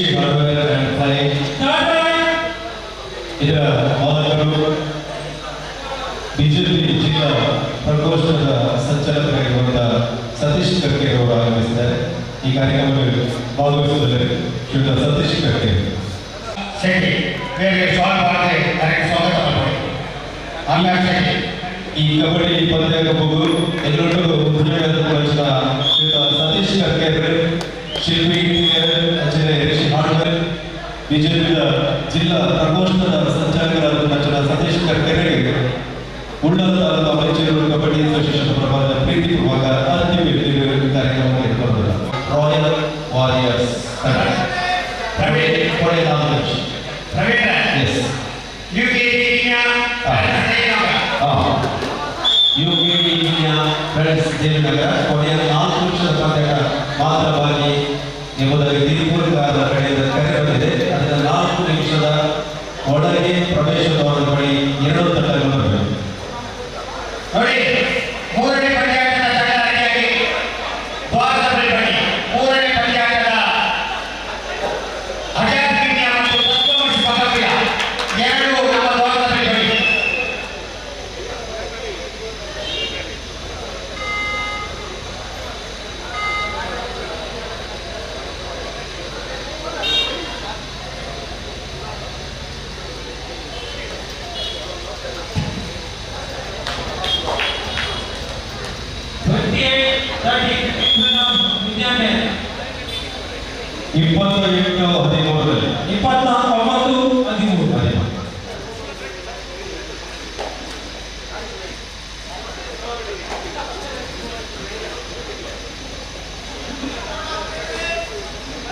ಇದರ ಮಾಲಕರು ಬಿಜೆಪಿ ಜಿಲ್ಲಾ ಪ್ರಕೋಷ್ಠದ ಸಂಚಾಲಕರಾಗಿರುವಂತಹ ಸತೀಶ್ ಕರ್ಕೆ ಅವರು ಆಗಮಿಸಿದ್ದಾರೆ. ಈ ಕಾರ್ಯಕ್ರಮದಲ್ಲಿ ಭಾಗವಹಿಸುವುದರಲ್ಲಿ ಶ್ರೀಯುತ ಸತೀಶ್ ಕರ್ಕೆ ಶೆಟ್ಟಿ ಬೇರೆ ಸ್ವಾಗತ ಮಾಡಿ ಆಮೇಲೆ ಈ ಕಬಡ್ಡಿ ಪಂದ್ಯ ಹೋಗು ಎಲ್ಲರೂ ಧನ್ಯವಾದ ಶ್ರೀಯುತ ಸತೀಶ್ ಕರ್ಕೆ ಶಿಲ್ಪಿ ಋಷಿ ಹಾಡ್ಕರ್ ಬಿಜೆಪಿಯ ಜಿಲ್ಲಾ ಪ್ರಕೋಷ್ಠದ ಸಂಚಾಲಕರಾದ ಸತೀಶ್ ಕರ್ಕೆರೆಗೆ ಉಳ್ಳಾಲ ತಾಲೂಕು ಅಮೇಚೂರು ಕಬಡ್ಡಿ ಅಸೋಸಿಯೇಷನ್ ಪ್ರಭಾವದ ಪ್ರೀತಿಪೂರ್ವಕ ಅಂತಿಮ ಕಾರ್ಯಕ್ರಮಕ್ಕೆ ಇಟ್ಕೊಂಡಿದ್ದಾರೆ. ರಾಯಲ್ ವಾರಿಯರ್ಸ್ ದೇವನಗರ ಕೊನೆಯ 4 ನಿಮಿಷದ ಪಂದ್ಯ ಮಾತ್ರ ಬಾಗಿ ಎಂಬುದಾಗಿ ತಿರುಪೂರ್ಗಾರರ ಕಡೆಯಿಂದ ಕರೆ ಬಂದಿದೆ. ಅದರ 4 ನಿಮಿಷದ ಒಳಗೆ ಪ್ರವೇಶ ದ್ವಾರದ ಬಳಿ 2 ತಂಡಗಳು ಬರಬೇಕು. ನೋಡಿ, ಮೂರನೇ ಪಂದ್ಯಾಟದ ತಂಡ ರೆಡಿಯಾಗಿ ದ್ವಾರದ ಬಳಿ ಬನ್ನಿ. ಮೂರನೇ ಪಂದ್ಯಾಟದ ಅಜಾದ್ಗಿರಿಯ ಮತ್ತು ಪದ್ಮವರ್ಷ ಪದವಿಯ ಎರಡು ನಮ್ಮ ದ್ವಾರದ ಬಳಿ ಬನ್ನಿ.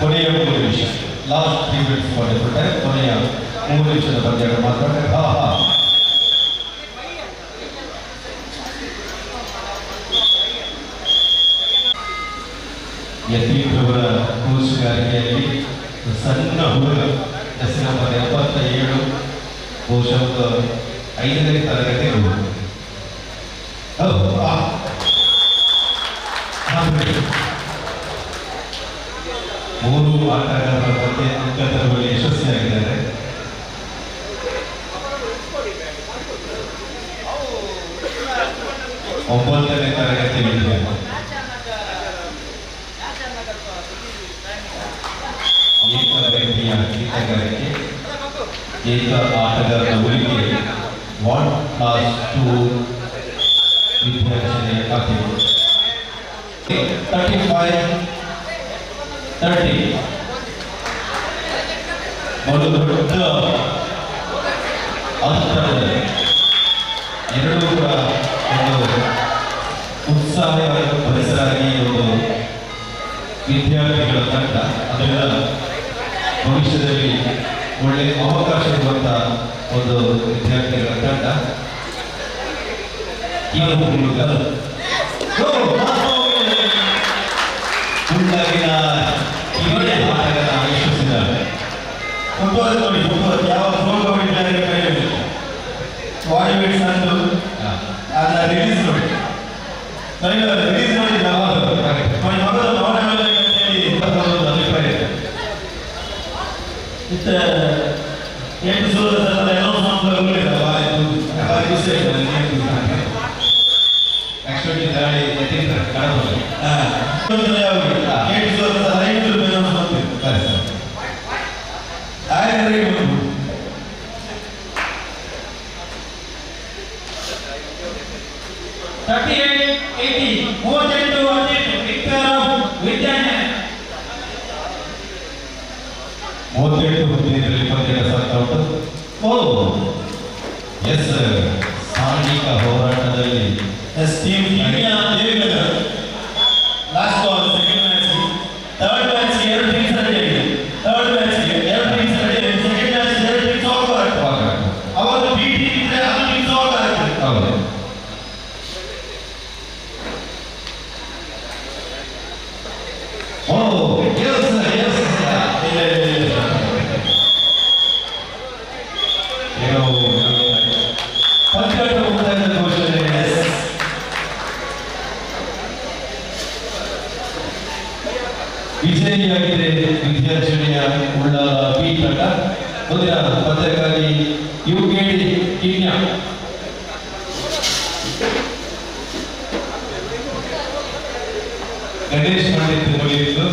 ಕೊನೆಯ 3 ನಿಮಿಷ ಲಾಸ್ಟ್ 3 ಮಿನಿಟ್ಸ್ ಮಾಡಿಬಿಟ್ರೆ ಕೊನೆಯ 3 ನಿಮಿಷದ ಪಂದ್ಯ ಮಾತ್ರ. ಯತೀಂದ್ರವರ ಕೋಚುಗಾರಿಕೆಯಲ್ಲಿ ಸಣ್ಣ ಹುಡುಗ ಹೆಸರು ನಂಬರ್ 77 ಬಹುಶಃ 5ನೇ ತರಗತಿ ಹುಡುಗ. ಮೂರು ಆಟಗಾರರ ಬಗ್ಗೆ ಅಂಕ ತರುವಲ್ಲಿ ಯಶಸ್ವಿಯಾಗಿದ್ದಾರೆ. ಒಂಬತ್ತನೇ ತರಗತಿ ವಿದ್ಯಾರ್ಥಿ ಏಕ ವ್ಯಕ್ತಿಯ ಗೀತಗಾರಿಕೆ, ಏಕ ಆಟಗಾರರ ಉಳಿಕೆ 1+2 ವಿದ್ಯಾರ್ಜನೆಯ ಖಾತೆ 35-30 ಒಂದು ದೊಡ್ಡ ಅಂತರದಲ್ಲಿ ಎರಡೂ ಕೂಡ ಒಂದು ಉತ್ಸಾಹ ಪರಿಸರಾಗಿ ಒಂದು ವಿದ್ಯಾರ್ಥಿಗಳ ತಂಡ. ಅದರಿಂದ ಭವಿಷ್ಯದಲ್ಲಿ ಒಳ್ಳೆ ಅವಕಾಶ ಇರುವಂತ ಒಂದು ವಿದ್ಯಾರ್ಥಿಗಳ ತಂಡ. ಉಳ್ಳಾಗಿನ ಹಿರಿಯ ಆಟಗಾರ ಯಶಸ್ಸಿದ್ದಾರೆ. ಫುಟ್ಬಾಲ್ ನೋಡಿ, ಫುಟ್ಬಾಲ್ ಯಾವ ಪ್ರೋ ಕಬಡ್ಡಿ ಪ್ಲೇಯರ್ ಕೈಯಲ್ಲಿ ಬಾಡಿ ವೇಟ್ಸ್ ಅಂದು ಅದನ್ನ ರಿಲೀಸ್ ನೋಡಿ, ರಿಲೀಸ್ ನೋಡಿ ಮಗದ ನೋಡಲು ಅಂತೇಳಿ ಒಂದು ಅಭಿಪ್ರಾಯ ಇದೆ. ಇತ್ತ 8 ಸೂರದ ಏನೋ ಸಂಪರ್ಕ ಆಕ್ಚುಲಿ ದಾಳಿ ಎತ್ತಿದ್ರೆ ಕಾಣಬಹುದು. ಸಾಂಘಿಕ ಹೋರಾಟದಲ್ಲಿ last ball second match, third match 2 teams ready, third match 2 teams ready, second match 2 teams ಹೋಗ್ಬಾರ್ದು. ಅವತ್ತು ಬಿ ಟೀಮ್ ಇದ್ರೆ ಅದು ಟೀಮ್ಸ್ ಹೋಗ್ಬಾರ್ದು. ಹೌದು. ವಿಜಯಿಯಾಗಿದೆ ವಿದ್ಯಾರ್ಜನೆಯ ಉಳ್ಳಾಲ ಬಿ ತಂಡ. ಮುಂದಿನ ಪಂದ್ಯಕ್ಕಾಗಿ ಯುಕೆಡಿ ಕಿನ್ಯಾ. ಗಣೇಶ್ ಪಂಡಿತ್ ಮುಗಿಯಿತು.